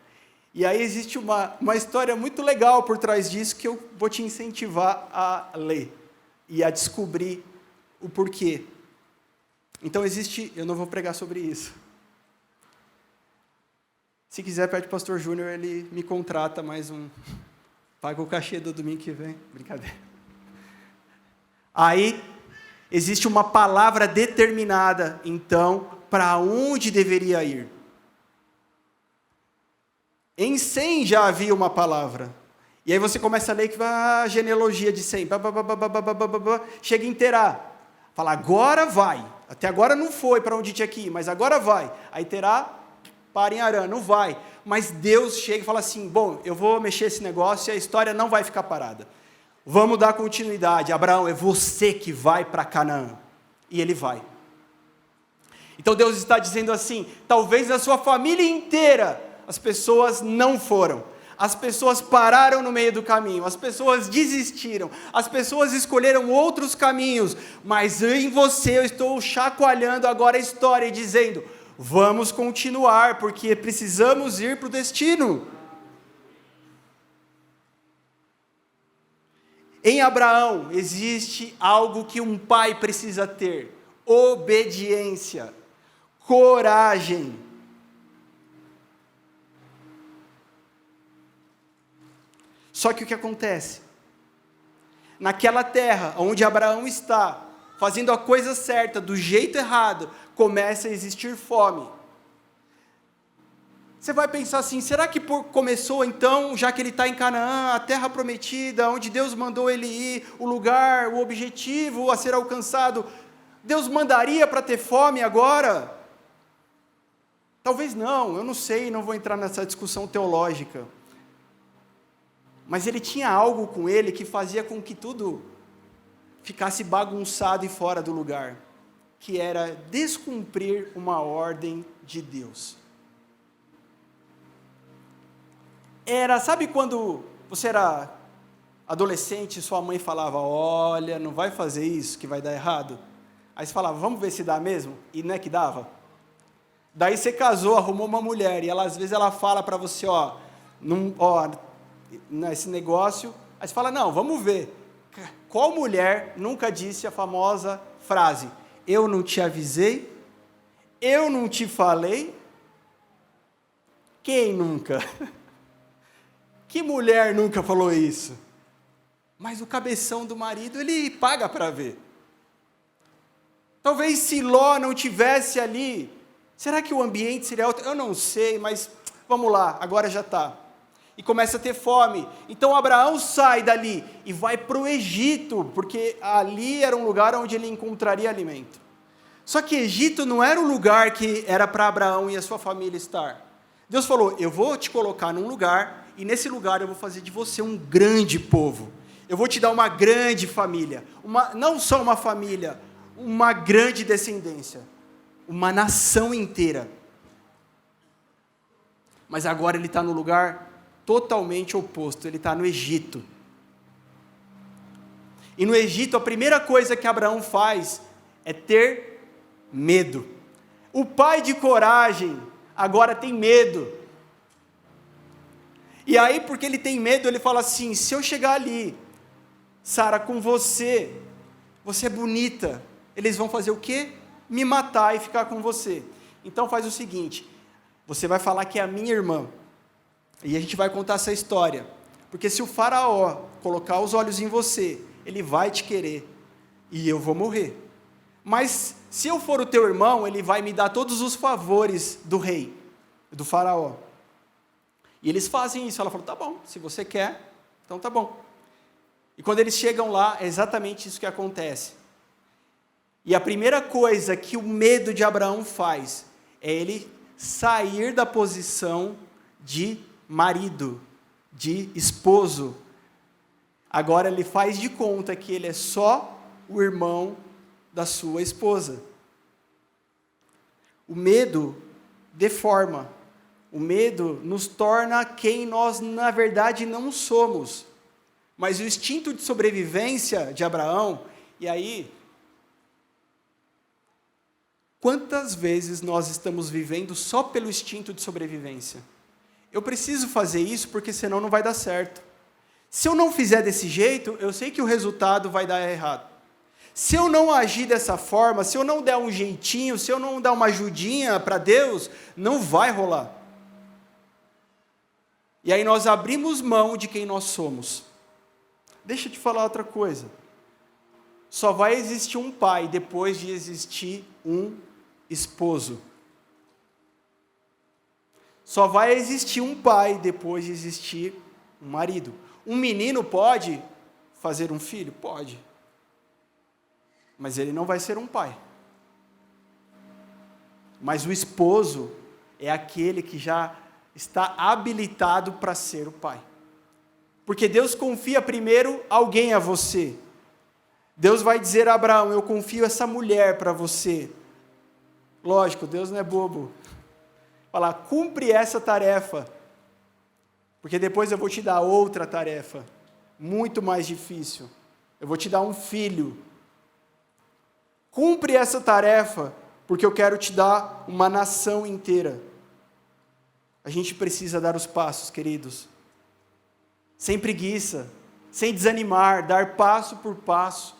E aí existe uma história muito legal por trás disso que eu vou te incentivar a ler e a descobrir o porquê. Então eu não vou pregar sobre isso. Se quiser, pede para o pastor Júnior, ele me contrata mais paga o cachê do domingo que vem. Brincadeira. Aí, existe uma palavra determinada, então, para onde deveria ir. Em Sem já havia uma palavra. E aí você começa a ler que a genealogia de Sem, chega em Terá. Fala, agora vai. Até agora não foi para onde tinha que ir, mas agora vai. Aí Terá, para em Harã, não vai. Mas Deus chega e fala assim, bom, eu vou mexer esse negócio e a história não vai ficar parada. Vamos dar continuidade. Abraão, é você que vai para Canaã. E ele vai. Então Deus está dizendo assim, talvez a sua família inteira, as pessoas não foram. As pessoas pararam no meio do caminho, as pessoas desistiram, as pessoas escolheram outros caminhos, mas em você eu estou chacoalhando agora a história e dizendo, vamos continuar, porque precisamos ir para o destino. Em Abraão existe algo que um pai precisa ter: obediência, coragem. Só que o que acontece? Naquela terra onde Abraão está, fazendo a coisa certa, do jeito errado, começa a existir fome. Você vai pensar assim, será que começou então, já que ele está em Canaã, a terra prometida, onde Deus mandou ele ir, o lugar, o objetivo a ser alcançado, Deus mandaria para ter fome agora? Talvez não, eu não sei, não vou entrar nessa discussão teológica. Mas ele tinha algo com ele que fazia com que tudo ficasse bagunçado e fora do lugar, que era descumprir uma ordem de Deus. Sabe quando você era adolescente e sua mãe falava, olha, não vai fazer isso que vai dar errado? Aí você falava, vamos ver se dá mesmo? E não é que dava? Daí você casou, arrumou uma mulher, e às vezes ela fala para você, nesse negócio, aí você fala, não, vamos ver. Qual mulher nunca disse a famosa frase, eu não te avisei, eu não te falei? Quem nunca? Que mulher nunca falou isso? Mas o cabeção do marido, ele paga para ver. Talvez se Ló não tivesse ali, será que o ambiente seria outro? Eu não sei, mas vamos lá, agora já está. E começa a ter fome. Então Abraão sai dali e vai para o Egito, porque ali era um lugar onde ele encontraria alimento. Só que Egito não era um lugar que era para Abraão e a sua família estar. Deus falou, eu vou te colocar num lugar, e nesse lugar eu vou fazer de você um grande povo. Eu vou te dar uma grande família. Não só uma família, uma grande descendência. Uma nação inteira. Mas agora ele está no lugar totalmente oposto, ele está no Egito. E no Egito, a primeira coisa que Abraão faz é ter medo. O pai de coragem agora tem medo. E aí, porque ele tem medo, ele fala assim, se eu chegar ali, Sara, com você é bonita, eles vão fazer o quê? Me matar e ficar com você. Então faz o seguinte, você vai falar que é a minha irmã, e a gente vai contar essa história, porque se o faraó colocar os olhos em você, ele vai te querer, e eu vou morrer. Mas se eu for o teu irmão, ele vai me dar todos os favores do rei, do faraó. E eles fazem isso, ela falou, tá bom, se você quer, então tá bom. E quando eles chegam lá, é exatamente isso que acontece. E a primeira coisa que o medo de Abraão faz, é ele sair da posição de marido, de esposo. Agora ele faz de conta que ele é só o irmão da sua esposa. O medo deforma, O medo nos torna quem nós, na verdade, não somos. Mas o instinto de sobrevivência de Abraão, e aí, quantas vezes nós estamos vivendo só pelo instinto de sobrevivência? Eu preciso fazer isso porque senão não vai dar certo. Se eu não fizer desse jeito, eu sei que o resultado vai dar errado. Se eu não agir dessa forma, se eu não der um jeitinho, se eu não dar uma ajudinha para Deus, não vai rolar. E aí nós abrimos mão de quem nós somos. Deixa eu te falar outra coisa. Só vai existir um pai depois de existir um esposo. Só vai existir um pai depois de existir um marido. Um menino pode fazer um filho? Pode. Mas ele não vai ser um pai. Mas o esposo é aquele que já está habilitado para ser o pai. Porque Deus confia primeiro alguém a você. Deus vai dizer a Abraão, eu confio essa mulher para você. Lógico, Deus não é bobo. Falar, cumpre essa tarefa. Porque depois eu vou te dar outra tarefa, muito mais difícil. Eu vou te dar um filho. Cumpre essa tarefa, porque eu quero te dar uma nação inteira. A gente precisa dar os passos, queridos. Sem preguiça, sem desanimar, dar passo por passo.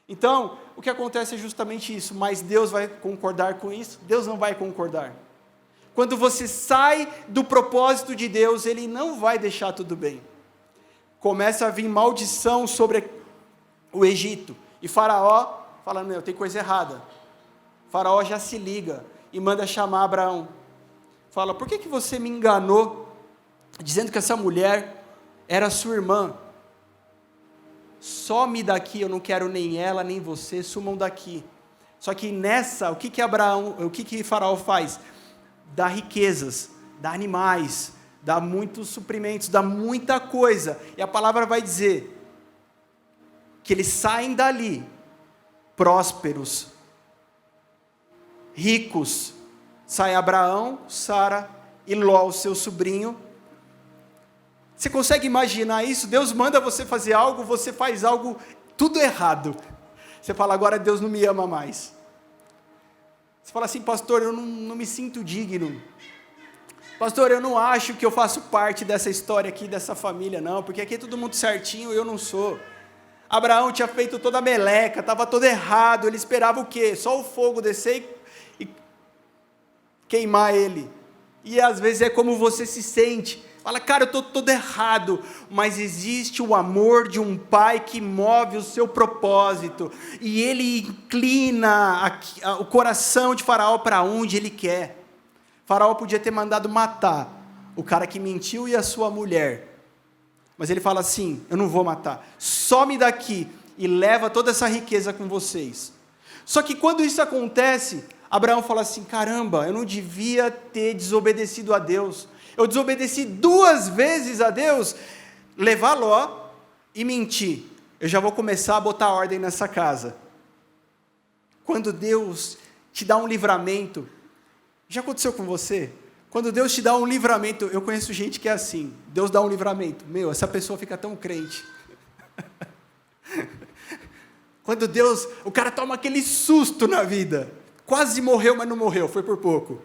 Então, o que acontece é justamente isso, mas Deus vai concordar com isso? Deus não vai concordar. Quando você sai do propósito de Deus, Ele não vai deixar tudo bem. Começa a vir maldição sobre o Egito, e Faraó fala, não, tem coisa errada. Faraó já se liga e manda chamar Abraão. Fala, por que você me enganou, dizendo que essa mulher era sua irmã? Some daqui, eu não quero nem ela, nem você, sumam daqui. Só que nessa, o que Faraó faz? Dá riquezas, dá animais, dá muitos suprimentos, dá muita coisa. E a palavra vai dizer que eles saem dali prósperos, ricos. Sai Abraão, Sara e Ló, o seu sobrinho. Você consegue imaginar isso? Deus manda você fazer algo, você faz algo tudo errado. Você fala, agora Deus não me ama mais. Você fala assim, pastor, eu não me sinto digno. Pastor, eu não acho que eu faço parte dessa história aqui, dessa família, não, porque aqui é todo mundo certinho, eu não sou. Abraão tinha feito toda a meleca, estava todo errado, ele esperava o quê? Só o fogo descer e queimar ele. E às vezes é como você se sente. Fala, cara, eu estou todo errado, mas existe o amor de um pai que move o seu propósito, e ele inclina o coração de Faraó para onde ele quer. Faraó podia ter mandado matar o cara que mentiu e a sua mulher, mas ele fala assim, eu não vou matar, some daqui e leva toda essa riqueza com vocês. Só que quando isso acontece, Abraão fala assim, caramba, eu não devia ter desobedecido a Deus. Eu desobedeci 2 vezes a Deus, levar Ló e mentir. Eu já vou começar a botar ordem nessa casa. Quando Deus te dá um livramento, já aconteceu com você? Quando Deus te dá um livramento, eu conheço gente que é assim, Deus dá um livramento, essa pessoa fica tão crente. Quando Deus, o cara toma aquele susto na vida, quase morreu, mas não morreu, foi por pouco.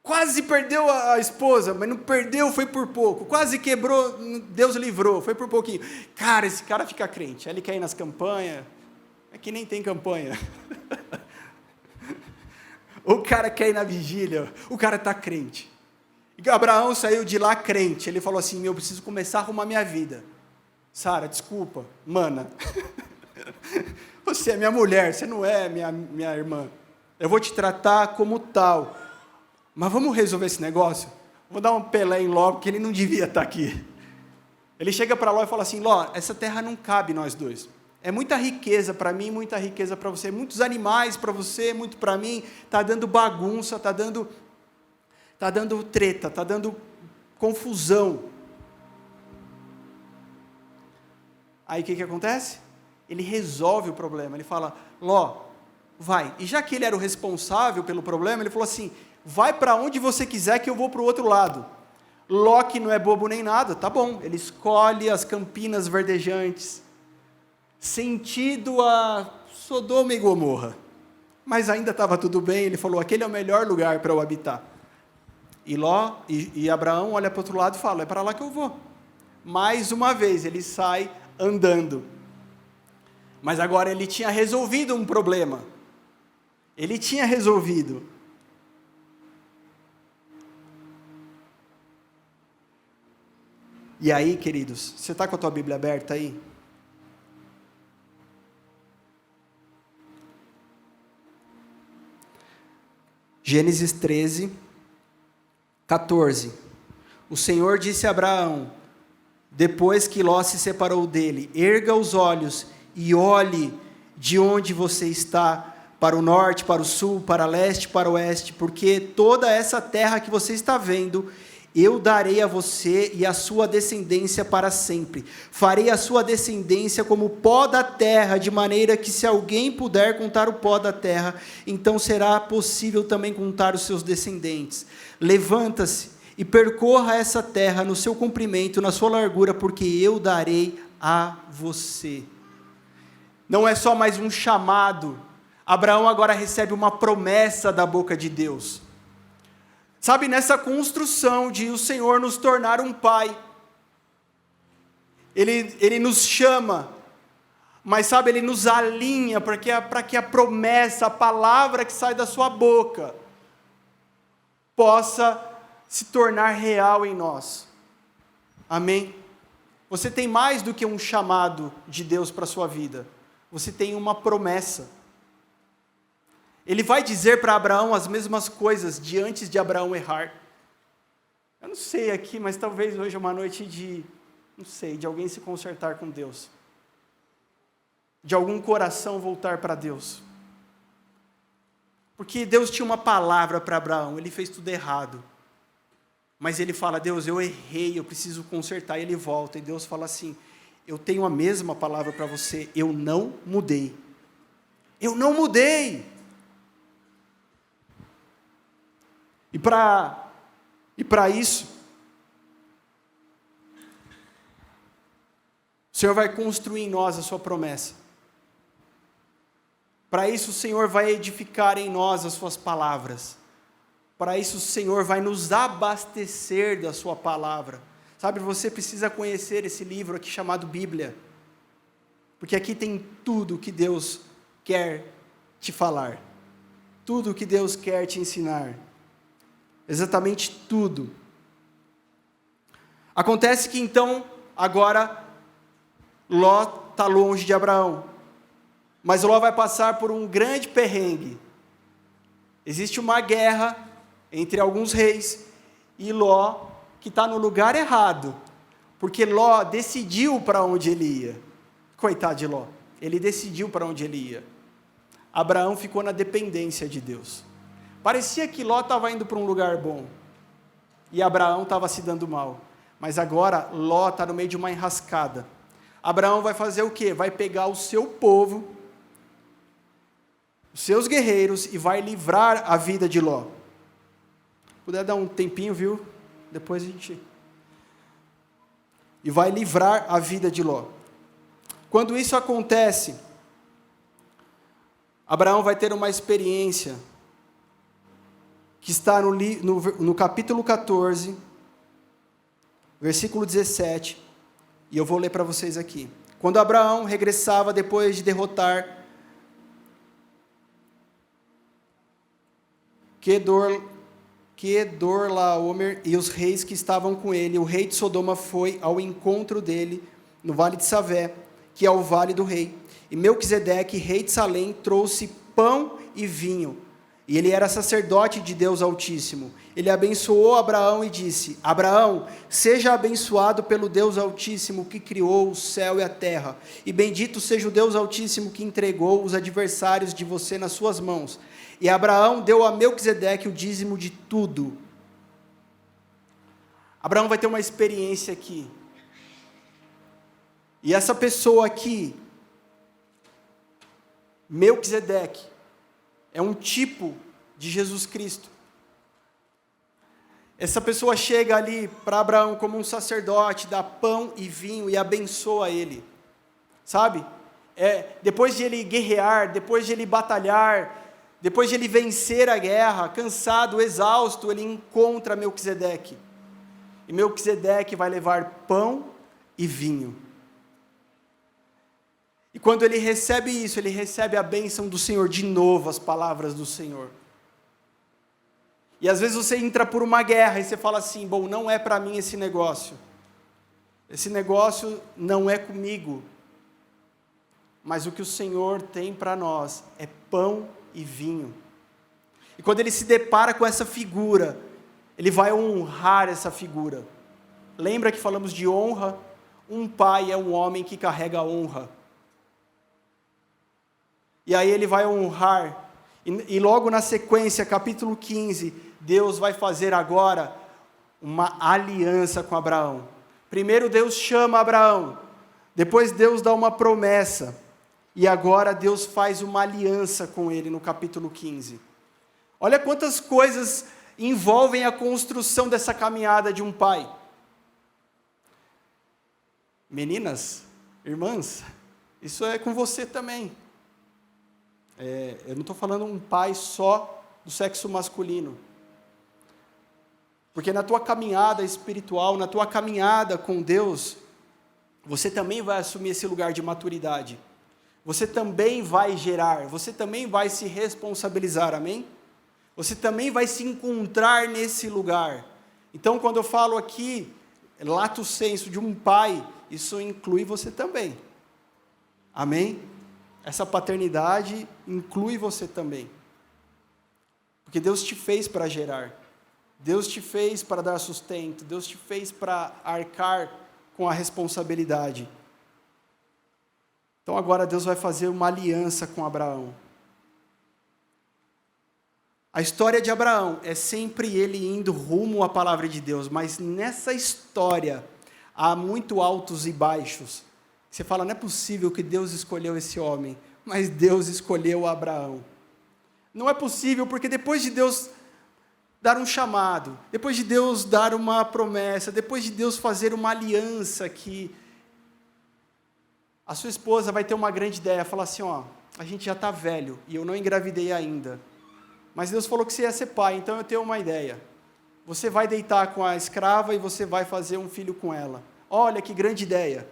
Quase perdeu a esposa, mas não perdeu, foi por pouco. Quase quebrou, Deus livrou, foi por pouquinho. Cara, esse cara fica crente. Ele quer ir nas campanhas, é que nem tem campanha. O cara quer ir na vigília, o cara está crente. E Abraão saiu de lá crente. Ele falou assim, eu preciso começar a arrumar minha vida. Sara, desculpa, mana. Você é minha mulher, você não é minha irmã. Eu vou te tratar como tal. Mas vamos resolver esse negócio? Vou dar um Pelé em Ló, porque ele não devia estar aqui. Ele chega para Ló e fala assim, Ló, essa terra não cabe nós dois. É muita riqueza para mim, muita riqueza para você, muitos animais para você, muito para mim, está dando bagunça, está dando treta, está dando confusão. Aí o que acontece? Ele resolve o problema, ele fala, Ló, vai. E já que ele era o responsável pelo problema, ele falou assim, vai para onde você quiser que eu vou para o outro lado. Ló, que não é bobo nem nada, tá bom, ele escolhe as campinas verdejantes, sentido a Sodoma e Gomorra, mas ainda estava tudo bem, ele falou, aquele é o melhor lugar para eu habitar. E Abraão olha para o outro lado e fala, é para lá que eu vou. Mais uma vez, ele sai andando. Mas agora ele tinha resolvido um problema. Ele tinha resolvido. E aí, queridos, você está com a tua Bíblia aberta aí? Gênesis 13, 14. O Senhor disse a Abraão, depois que Ló se separou dele, erga os olhos e olhe de onde você está, para o norte, para o sul, para o leste, para o oeste, porque toda essa terra que você está vendo, eu darei a você e a sua descendência para sempre. Farei a sua descendência como o pó da terra, de maneira que se alguém puder contar o pó da terra, então será possível também contar os seus descendentes. Levanta-se e percorra essa terra no seu comprimento, na sua largura, porque eu darei a você. Não é só mais um chamado. Abraão agora recebe uma promessa da boca de Deus. Sabe, nessa construção de o Senhor nos tornar um pai, Ele nos chama, mas sabe, Ele nos alinha para que a promessa, a palavra que sai da sua boca, possa se tornar real em nós. Amém? Você tem mais do que um chamado de Deus para a sua vida, você tem uma promessa. Ele vai dizer para Abraão as mesmas coisas de antes de Abraão errar. Eu não sei aqui, mas talvez hoje é uma noite de alguém se consertar com Deus. De algum coração voltar para Deus. Porque Deus tinha uma palavra para Abraão, ele fez tudo errado. Mas ele fala, Deus, eu errei, eu preciso consertar. E ele volta, e Deus fala assim, eu tenho a mesma palavra para você, eu não mudei. Eu não mudei. E para isso, o Senhor vai construir em nós a sua promessa. Para isso o Senhor vai edificar em nós as suas palavras. Para isso o Senhor vai nos abastecer da sua palavra. Sabe, você precisa conhecer esse livro aqui chamado Bíblia. Porque aqui tem tudo que Deus quer te falar. Tudo que Deus quer te ensinar. Exatamente tudo. Acontece que então, agora, Ló está longe de Abraão. Mas Ló vai passar por um grande perrengue. Existe uma guerra entre alguns reis e Ló, que está no lugar errado. Porque Ló decidiu para onde ele ia. Coitado de Ló. Ele decidiu para onde ele ia. Abraão ficou na dependência de Deus. Parecia que Ló estava indo para um lugar bom, e Abraão estava se dando mal, mas agora Ló está no meio de uma enrascada. Abraão vai fazer o quê? Vai pegar o seu povo, os seus guerreiros, e vai livrar a vida de Ló. Puder dar um tempinho, viu? Depois a gente... E vai livrar a vida de Ló. Quando isso acontece, Abraão vai ter uma experiência que está no capítulo 14, versículo 17, e eu vou ler para vocês aqui. Quando Abraão regressava depois de derrotar Quedorlaomer e os reis que estavam com ele, o rei de Sodoma foi ao encontro dele no vale de Savé, que é o vale do rei. E Melquisedeque, rei de Salém, trouxe pão e vinho. E ele era sacerdote de Deus Altíssimo. Ele abençoou Abraão e disse, Abraão, seja abençoado pelo Deus Altíssimo que criou o céu e a terra. E bendito seja o Deus Altíssimo que entregou os adversários de você nas suas mãos. E Abraão deu a Melquisedeque o dízimo de tudo. Abraão vai ter uma experiência aqui. E essa pessoa aqui, Melquisedeque, é um tipo de Jesus Cristo. Essa pessoa chega ali para Abraão como um sacerdote, dá pão e vinho e abençoa ele, sabe? Depois de ele guerrear, depois de ele batalhar, depois de ele vencer a guerra, cansado, exausto, ele encontra Melquisedeque. E Melquisedeque vai levar pão e vinho. E quando ele recebe isso, ele recebe a bênção do Senhor, de novo as palavras do Senhor. E às vezes você entra por uma guerra e você fala assim, bom, não é para mim esse negócio. Esse negócio não é comigo. Mas o que o Senhor tem para nós é pão e vinho. E quando ele se depara com essa figura, ele vai honrar essa figura. Lembra que falamos de honra? Um pai é um homem que carrega a honra. E aí ele vai honrar. E logo na sequência, capítulo 15, Deus vai fazer agora uma aliança com Abraão. Primeiro Deus chama Abraão, depois Deus dá uma promessa, e agora Deus faz uma aliança com ele no capítulo 15. Olha quantas coisas envolvem a construção dessa caminhada de um pai. Meninas, irmãs, isso é com você também. Eu não estou falando um pai só do sexo masculino. Porque na tua caminhada espiritual, na tua caminhada com Deus, você também vai assumir esse lugar de maturidade. Você também vai gerar, você também vai se responsabilizar, amém? Você também vai se encontrar nesse lugar. Então, quando eu falo aqui, lato sensu de um pai, isso inclui você também. Amém? Essa paternidade inclui você também. Porque Deus te fez para gerar. Deus te fez para dar sustento. Deus te fez para arcar com a responsabilidade. Então agora Deus vai fazer uma aliança com Abraão. A história de Abraão é sempre ele indo rumo à palavra de Deus, mas nessa história há muito altos e baixos. Você fala, não é possível que Deus escolheu esse homem, mas Deus escolheu Abraão. Não é possível, porque depois de Deus dar um chamado, depois de Deus dar uma promessa, depois de Deus fazer uma aliança que a sua esposa vai ter uma grande ideia, falar assim, a gente já está velho e eu não engravidei ainda, mas Deus falou que você ia ser pai, então eu tenho uma ideia. Você vai deitar com a escrava e você vai fazer um filho com ela. Olha que grande ideia.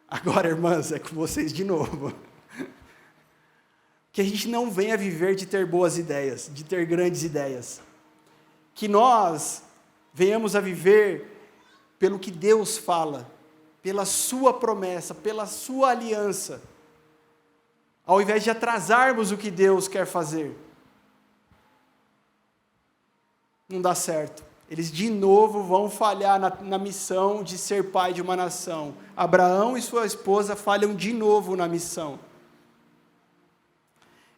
Agora, irmãs, é com vocês de novo. Que a gente não venha viver de ter boas ideias, de ter grandes ideias. Que nós venhamos a viver pelo que Deus fala, pela sua promessa, pela sua aliança, ao invés de atrasarmos o que Deus quer fazer. Não dá certo. Eles de novo vão falhar na missão de ser pai de uma nação. Abraão e sua esposa falham de novo na missão.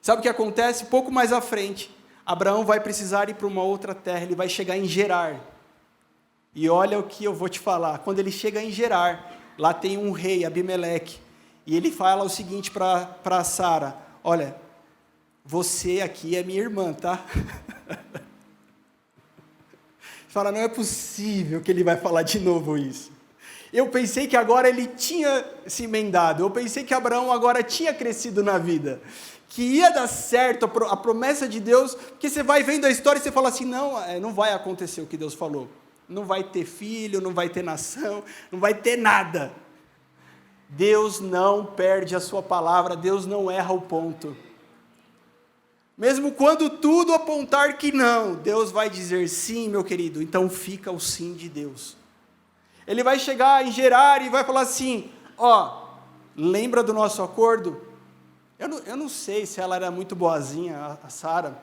Sabe o que acontece? Pouco mais à frente, Abraão vai precisar ir para uma outra terra, ele vai chegar em Gerar. E olha o que eu vou te falar, quando ele chega em Gerar, lá tem um rei, Abimeleque, e ele fala o seguinte para Sara, olha, você aqui é minha irmã, tá? Fala, não é possível que ele vai falar de novo isso. Eu pensei que agora ele tinha se emendado, eu pensei que Abraão agora tinha crescido na vida, que ia dar certo a promessa de Deus, porque você vai vendo a história e você fala assim, não vai acontecer o que Deus falou. Não vai ter filho, não vai ter nação, não vai ter nada. Deus não perde a sua palavra, Deus não erra o ponto. Mesmo quando tudo apontar que não, Deus vai dizer sim, meu querido, então fica o sim de Deus. Ele vai chegar em Gerar e vai falar assim, lembra do nosso acordo? Eu não sei se ela era muito boazinha, a Sara,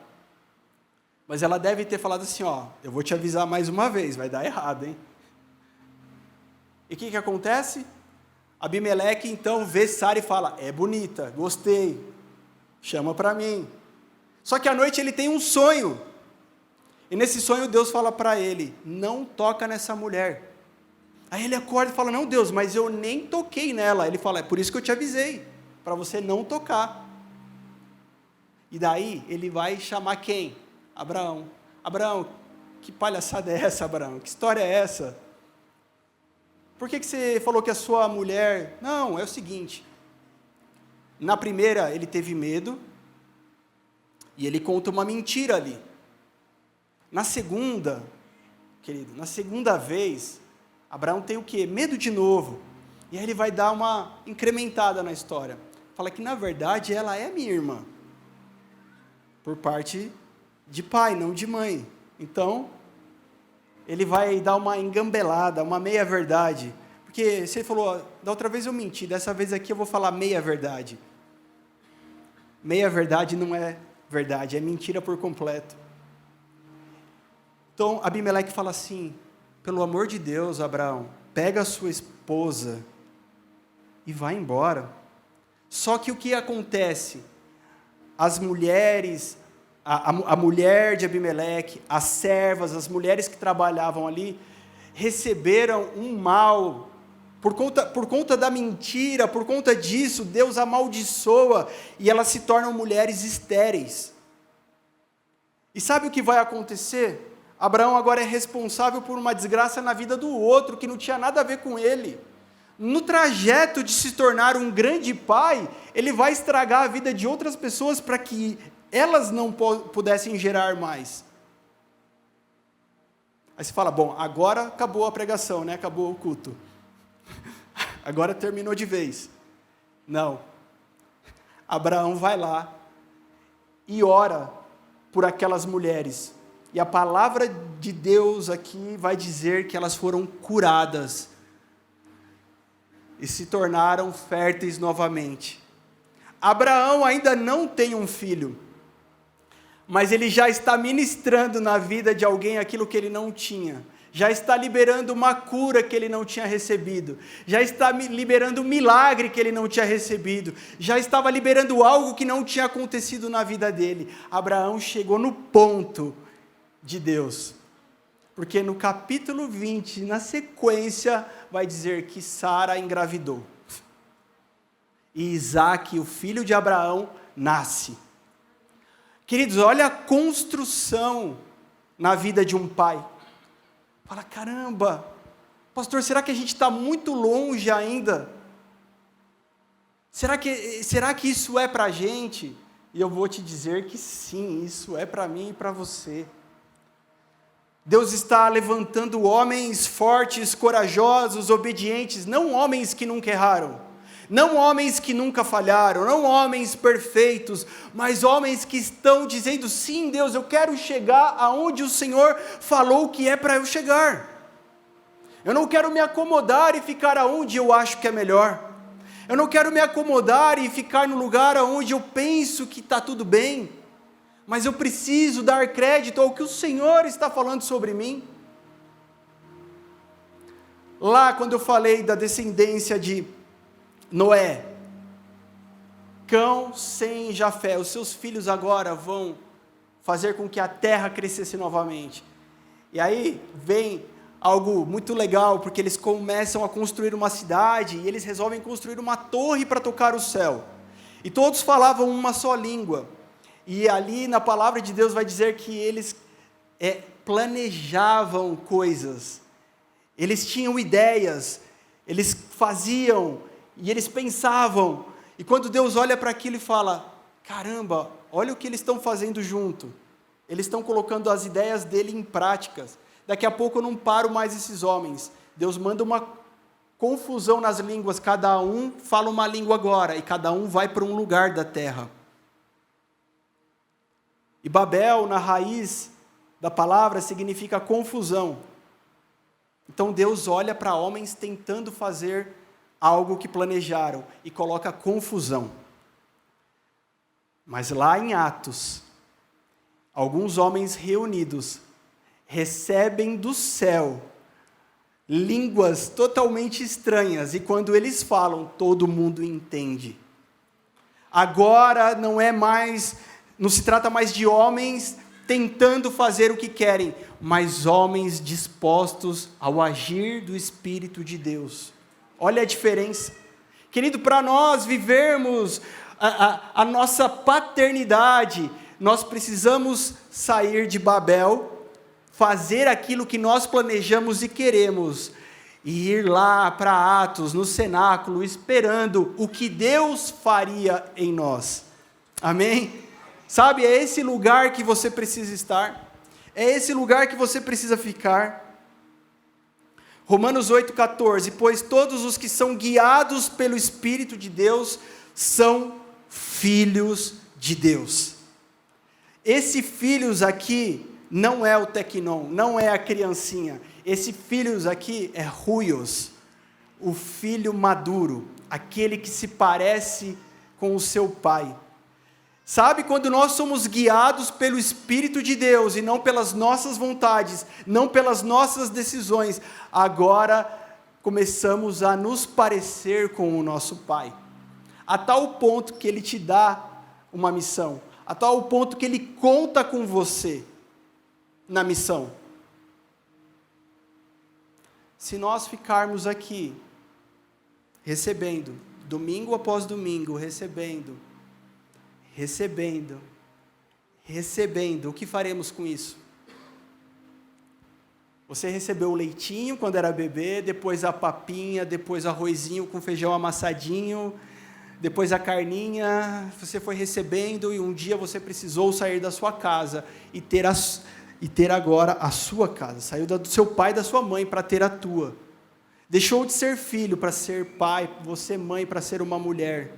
mas ela deve ter falado assim, eu vou te avisar mais uma vez, vai dar errado, hein? E o que acontece? Abimeleque então vê Sara e fala, é bonita, gostei, chama para mim. Só que à noite ele tem um sonho, e nesse sonho Deus fala para ele, não toca nessa mulher. Aí ele acorda e fala, não Deus, mas eu nem toquei nela. Ele fala, é por isso que eu te avisei, para você não tocar. E daí ele vai chamar quem? Abraão. Abraão, Que palhaçada é essa, Abraão? Que história é essa? Por que você falou que a sua mulher... Não, é o seguinte. Na primeira, ele teve medo, e ele conta uma mentira ali. Na segunda, querido, na segunda vez, Abraão tem o quê? Medo de novo. E aí ele vai dar uma incrementada na história. Fala que, na verdade, ela é minha irmã. Por parte de pai, não de mãe. Então, ele vai dar uma engambelada, uma meia-verdade. Porque você falou, da outra vez eu menti, dessa vez aqui eu vou falar meia-verdade. Meia-verdade não é verdade, é mentira por completo. Então, Abimeleque fala assim, pelo amor de Deus, Abraão, pega a sua esposa e vai embora. Só que o que acontece? As mulheres, a mulher de Abimeleque, as servas, as mulheres que trabalhavam ali, receberam um mal, por conta da mentira, por conta disso, Deus amaldiçoa, e elas se tornam mulheres estéreis. E sabe o que vai acontecer? Abraão agora é responsável por uma desgraça na vida do outro, que não tinha nada a ver com ele. No trajeto de se tornar um grande pai, ele vai estragar a vida de outras pessoas para que elas não pudessem gerar mais. Aí você fala, bom, agora acabou a pregação, né? Acabou o culto. Agora terminou de vez. Não. Abraão vai lá e ora por aquelas mulheres. E a palavra de Deus aqui vai dizer que elas foram curadas e se tornaram férteis novamente. Abraão ainda não tem um filho, mas ele já está ministrando na vida de alguém aquilo que ele não tinha. Já está liberando uma cura que ele não tinha recebido. Já está liberando um milagre que ele não tinha recebido. Já estava liberando algo que não tinha acontecido na vida dele. Abraão chegou no ponto de Deus. Porque no capítulo 20, na sequência, vai dizer que Sara engravidou. E Isaque, o filho de Abraão, nasce. Queridos, olha a construção na vida de um pai. Fala, caramba, pastor, será que a gente está muito longe ainda? Será que isso é para a gente? E eu vou te dizer que sim, isso é para mim e para você. Deus está levantando homens fortes, corajosos, obedientes, não homens que nunca erraram, não homens que nunca falharam, não homens perfeitos, mas homens que estão dizendo, sim, Deus, eu quero chegar aonde o Senhor falou que é para eu chegar. Eu não quero me acomodar e ficar aonde eu acho que é melhor. Eu não quero me acomodar e ficar no lugar aonde eu penso que está tudo bem. Mas eu preciso dar crédito ao que o Senhor está falando sobre mim. Lá, quando eu falei da descendência de Noé, Cão, Sem e Jafé, os seus filhos agora vão fazer com que a terra crescesse novamente. E aí vem algo muito legal, porque eles começam a construir uma cidade, e eles resolvem construir uma torre para tocar o céu. E todos falavam uma só língua. E ali na palavra de Deus vai dizer que eles planejavam coisas, eles tinham ideias, eles faziam, e eles pensavam, e quando Deus olha para aquilo e fala, caramba, olha o que eles estão fazendo junto, eles estão colocando as ideias dele em práticas, daqui a pouco eu não paro mais esses homens, Deus manda uma confusão nas línguas, cada um fala uma língua agora, e cada um vai para um lugar da terra. E Babel, na raiz da palavra, significa confusão. Então Deus olha para homens tentando fazer algo que planejaram e coloca confusão. Mas lá em Atos, alguns homens reunidos recebem do céu línguas totalmente estranhas, e quando eles falam, todo mundo entende. Agora não se trata mais de homens tentando fazer o que querem, mas homens dispostos ao agir do Espírito de Deus. Olha a diferença. Querido, para nós vivermos a nossa paternidade, nós precisamos sair de Babel, fazer aquilo que nós planejamos e queremos, e ir lá para Atos, no cenáculo, esperando o que Deus faria em nós. Amém? Sabe, é esse lugar que você precisa estar, é esse lugar que você precisa ficar. Romanos 8,14, pois todos os que são guiados pelo Espírito de Deus são filhos de Deus. Esse filhos aqui não é o tecnon, não é a criancinha. Esse filhos aqui é huios, o filho maduro, aquele que se parece com o seu pai. Sabe, quando nós somos guiados pelo Espírito de Deus e não pelas nossas vontades, não pelas nossas decisões, agora começamos a nos parecer com o nosso Pai, a tal ponto que Ele te dá uma missão, a tal ponto que Ele conta com você na missão. Se nós ficarmos aqui, recebendo, domingo após domingo, recebendo, o que faremos com isso? Você recebeu o leitinho quando era bebê, depois a papinha, depois arrozinho com feijão amassadinho, depois a carninha, você foi recebendo e um dia você precisou sair da sua casa e ter agora a sua casa, saiu do seu pai e da sua mãe para ter a tua, deixou de ser filho para ser pai, você mãe para ser uma mulher.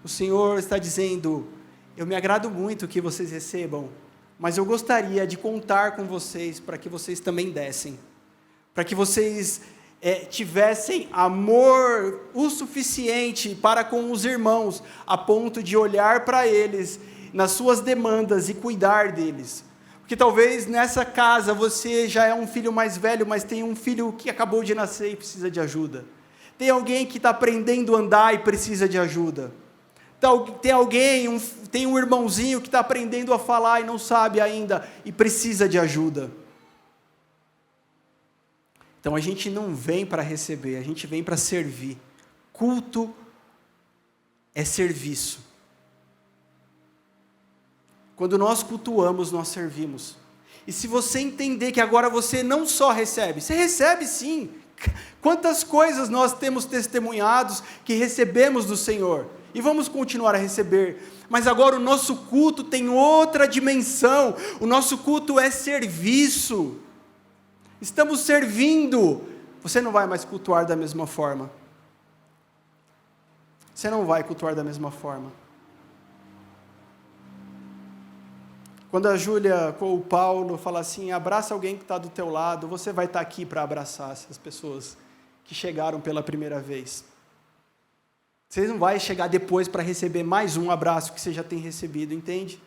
O Senhor está dizendo: eu me agrado muito que vocês recebam, mas eu gostaria de contar com vocês para que vocês também dessem, para que vocês tivessem amor o suficiente para com os irmãos, a ponto de olhar para eles nas suas demandas e cuidar deles. Porque talvez nessa casa você já é um filho mais velho, mas tem um filho que acabou de nascer e precisa de ajuda. Tem alguém que está aprendendo a andar e precisa de ajuda. Tem um irmãozinho que está aprendendo a falar e não sabe ainda e precisa de ajuda. Então a gente não vem para receber, a gente vem para servir. Culto é serviço. Quando nós cultuamos, nós servimos. E se você entender que agora você não só recebe, você recebe sim. Quantas coisas nós temos testemunhados que recebemos do Senhor. E vamos continuar a receber, mas agora o nosso culto tem outra dimensão, o nosso culto é serviço, estamos servindo. Você não vai mais cultuar da mesma forma, você não vai cultuar da mesma forma. Quando a Júlia com o Paulo fala assim, abraça alguém que está do teu lado, você vai estar aqui para abraçar essas pessoas que chegaram pela primeira vez. Você não vai chegar depois para receber mais um abraço que você já tem recebido, entende?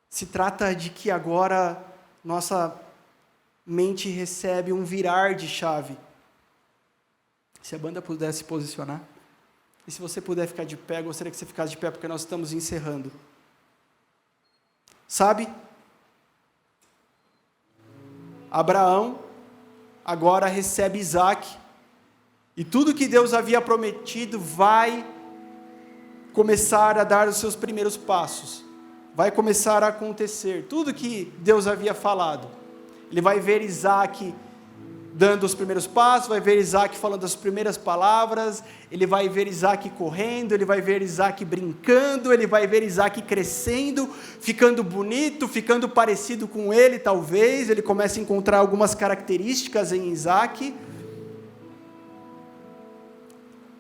Se trata de que agora nossa mente recebe um virar de chave. Se a banda puder se posicionar. E se você puder ficar de pé, gostaria que você ficasse de pé, porque nós estamos encerrando. Sabe? Abraão agora recebe Isaac. E tudo que Deus havia prometido vai começar a dar os seus primeiros passos. Vai começar a acontecer. Tudo que Deus havia falado. Ele vai ver Isaac dando os primeiros passos, vai ver Isaac falando as primeiras palavras, ele vai ver Isaac correndo, ele vai ver Isaac brincando, ele vai ver Isaac crescendo, ficando bonito, ficando parecido com ele talvez, ele começa a encontrar algumas características em Isaac.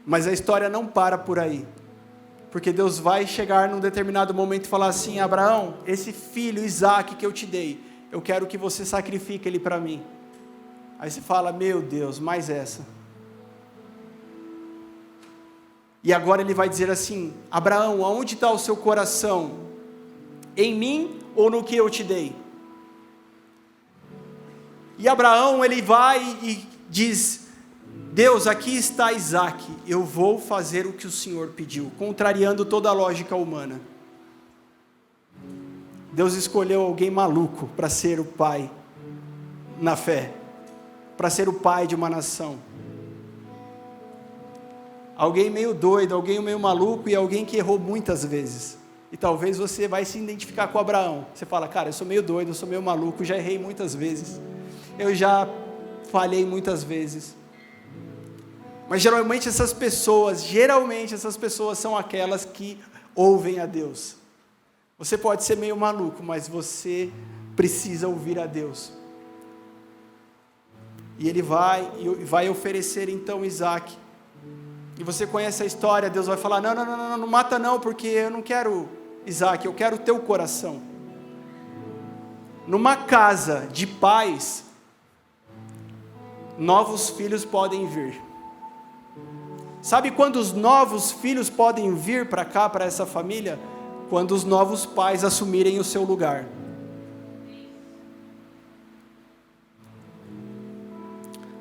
Mas a história não para por aí, porque Deus vai chegar num determinado momento e falar assim, Abraão, esse filho Isaac que eu te dei, eu quero que você sacrifique ele para mim. Aí você fala, meu Deus, mais essa. E agora ele vai dizer assim, Abraão, aonde está o seu coração? Em mim ou no que eu te dei? E Abraão, ele vai e diz, Deus, aqui está Isaac, eu vou fazer o que o Senhor pediu, contrariando toda a lógica humana. Deus escolheu alguém maluco para ser o pai na fé, para ser o pai de uma nação. Alguém meio doido, alguém meio maluco e alguém que errou muitas vezes. E talvez você vai se identificar com Abraão. Você fala, cara, eu sou meio doido, eu sou meio maluco, já errei muitas vezes. Eu já falhei muitas vezes. Mas geralmente essas pessoas são aquelas que ouvem a Deus. Você pode ser meio maluco, mas você precisa ouvir a Deus. E ele vai oferecer então Isaac. E você conhece a história, Deus vai falar, não mata não, porque eu não quero Isaac, eu quero o teu coração. Numa casa de pais, novos filhos podem vir. Sabe quando os novos filhos podem vir para cá, para essa família? Quando os novos pais assumirem o seu lugar.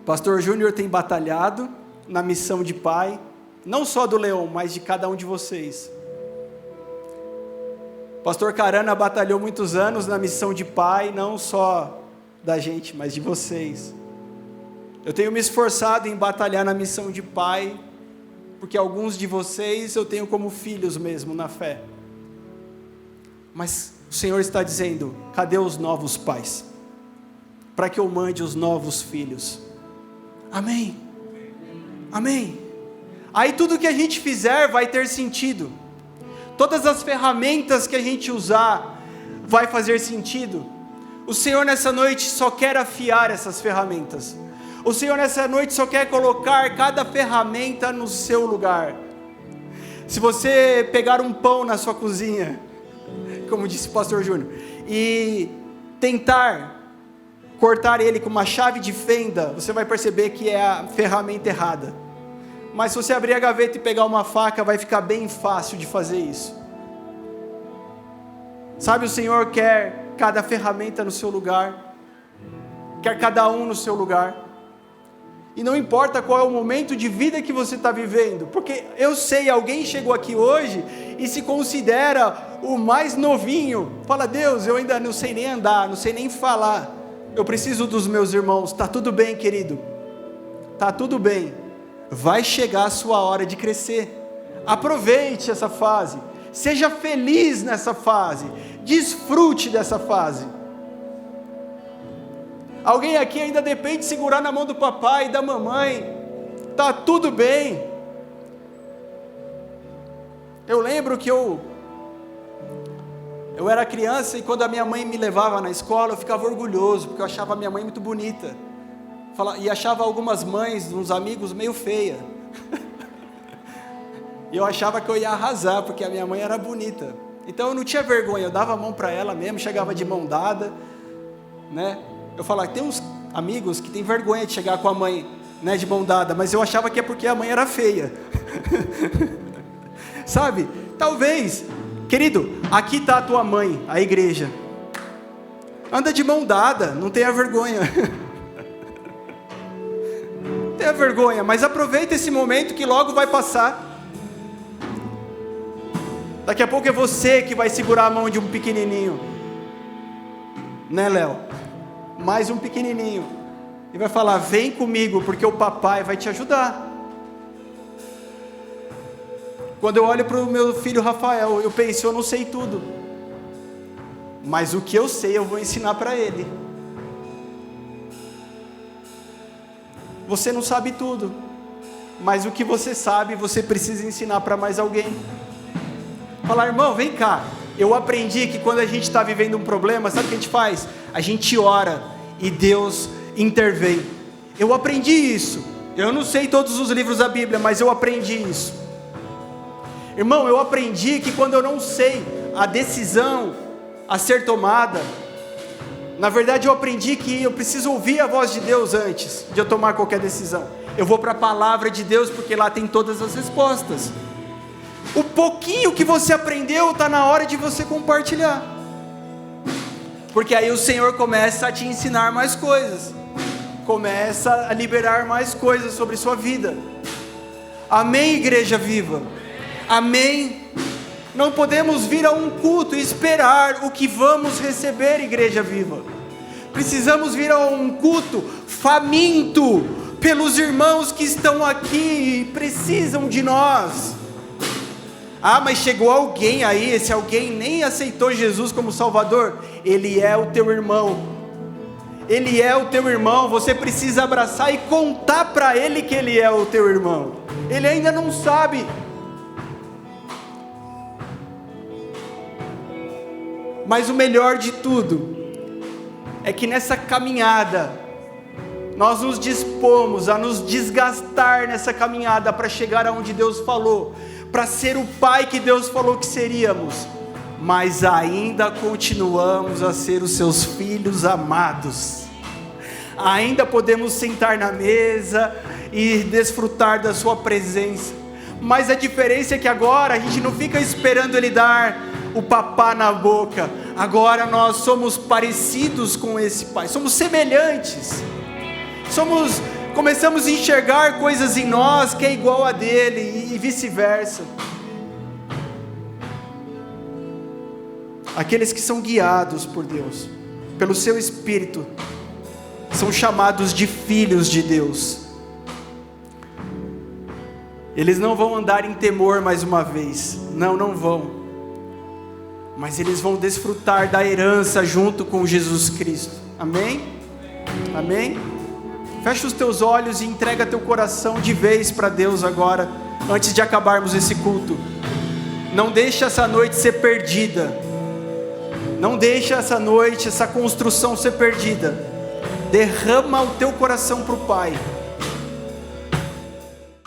Pastor Júnior tem batalhado na missão de pai, não só do Leão, mas de cada um de vocês. Pastor Carana batalhou muitos anos na missão de pai, não só da gente, mas de vocês. Eu tenho me esforçado em batalhar na missão de pai, porque alguns de vocês eu tenho como filhos mesmo na fé. Mas o Senhor está dizendo, cadê os novos pais? Para que eu mande os novos filhos. Amém? Amém? Aí tudo que a gente fizer vai ter sentido. Todas as ferramentas que a gente usar vai fazer sentido. O Senhor nessa noite só quer afiar essas ferramentas. O Senhor nessa noite só quer colocar cada ferramenta no seu lugar. Se você pegar um pão na sua cozinha, como disse o pastor Júnior, e tentar cortar ele com uma chave de fenda, você vai perceber que é a ferramenta errada. Mas se você abrir a gaveta e pegar uma faca, vai ficar bem fácil de fazer isso. Sabe, o Senhor quer cada ferramenta no seu lugar, quer cada um no seu lugar. E não importa qual é o momento de vida que você está vivendo, porque eu sei, alguém chegou aqui hoje e se considera o mais novinho. Fala, Deus, eu ainda não sei nem andar, não sei nem falar. Eu preciso dos meus irmãos. Está tudo bem, querido. Está tudo bem. Vai chegar a sua hora de crescer. Aproveite essa fase. Seja feliz nessa fase. Desfrute dessa fase. Alguém aqui ainda depende de segurar na mão do papai e da mamãe. Está tudo bem. Eu lembro que eu era criança e quando a minha mãe me levava na escola, eu ficava orgulhoso, porque eu achava a minha mãe muito bonita. E achava algumas mães, uns amigos, meio feia. E eu achava que eu ia arrasar, porque a minha mãe era bonita. Então eu não tinha vergonha, eu dava a mão para ela mesmo, chegava de mão dada, né? Eu falava, tem uns amigos que tem vergonha de chegar com a mãe, né, de mão dada, mas eu achava que é porque a mãe era feia. Sabe? Talvez, querido, aqui está a tua mãe, a igreja. Anda de mão dada, não tenha vergonha. Não tenha vergonha, mas aproveita esse momento que logo vai passar. Daqui a pouco é você que vai segurar a mão de um pequenininho. Né, Léo? Mais um pequenininho. E vai falar, vem comigo, porque o papai vai te ajudar. Quando eu olho para o meu filho Rafael, eu penso, eu não sei tudo. Mas o que eu sei, eu vou ensinar para ele. Você não sabe tudo. Mas o que você sabe, você precisa ensinar para mais alguém. Falar, irmão, vem cá. Eu aprendi que quando a gente está vivendo um problema, sabe o que a gente faz? A gente ora e Deus intervém. Eu aprendi isso. Eu não sei todos os livros da Bíblia, mas eu aprendi isso. Irmão, eu aprendi que quando eu não sei a decisão a ser tomada, na verdade eu aprendi que eu preciso ouvir a voz de Deus antes de eu tomar qualquer decisão. Eu vou para a palavra de Deus, porque lá tem todas as respostas. O pouquinho que você aprendeu, está na hora de você compartilhar. Porque aí o Senhor começa a te ensinar mais coisas. Começa a liberar mais coisas sobre sua vida. Amém, igreja viva? Amém? Não podemos vir a um culto e esperar o que vamos receber, igreja viva. Precisamos vir a um culto faminto pelos irmãos que estão aqui e precisam de nós. Ah, mas chegou alguém aí, esse alguém nem aceitou Jesus como Salvador. Ele é o teu irmão. Ele é o teu irmão. Você precisa abraçar e contar para ele que ele é o teu irmão. Ele ainda não sabe. Mas o melhor de tudo é que nessa caminhada nós nos dispomos a nos desgastar nessa caminhada para chegar aonde Deus falou, para ser o pai que Deus falou que seríamos, mas ainda continuamos a ser os seus filhos amados. Ainda podemos sentar na mesa e desfrutar da sua presença, mas a diferença é que agora a gente não fica esperando Ele dar o papá na boca. Agora nós somos parecidos com esse pai, somos semelhantes, começamos a enxergar coisas em nós que é igual a dele e vice-versa. Aqueles que são guiados por Deus, pelo seu Espírito, são chamados de filhos de Deus. Eles não vão andar em temor mais uma vez, não vão, mas eles vão desfrutar da herança junto com Jesus Cristo. Amém? Amém? Fecha os teus olhos e entrega teu coração de vez para Deus agora, antes de acabarmos esse culto. Não deixe essa noite ser perdida. Não deixe essa noite, essa construção ser perdida. Derrama o teu coração para o Pai.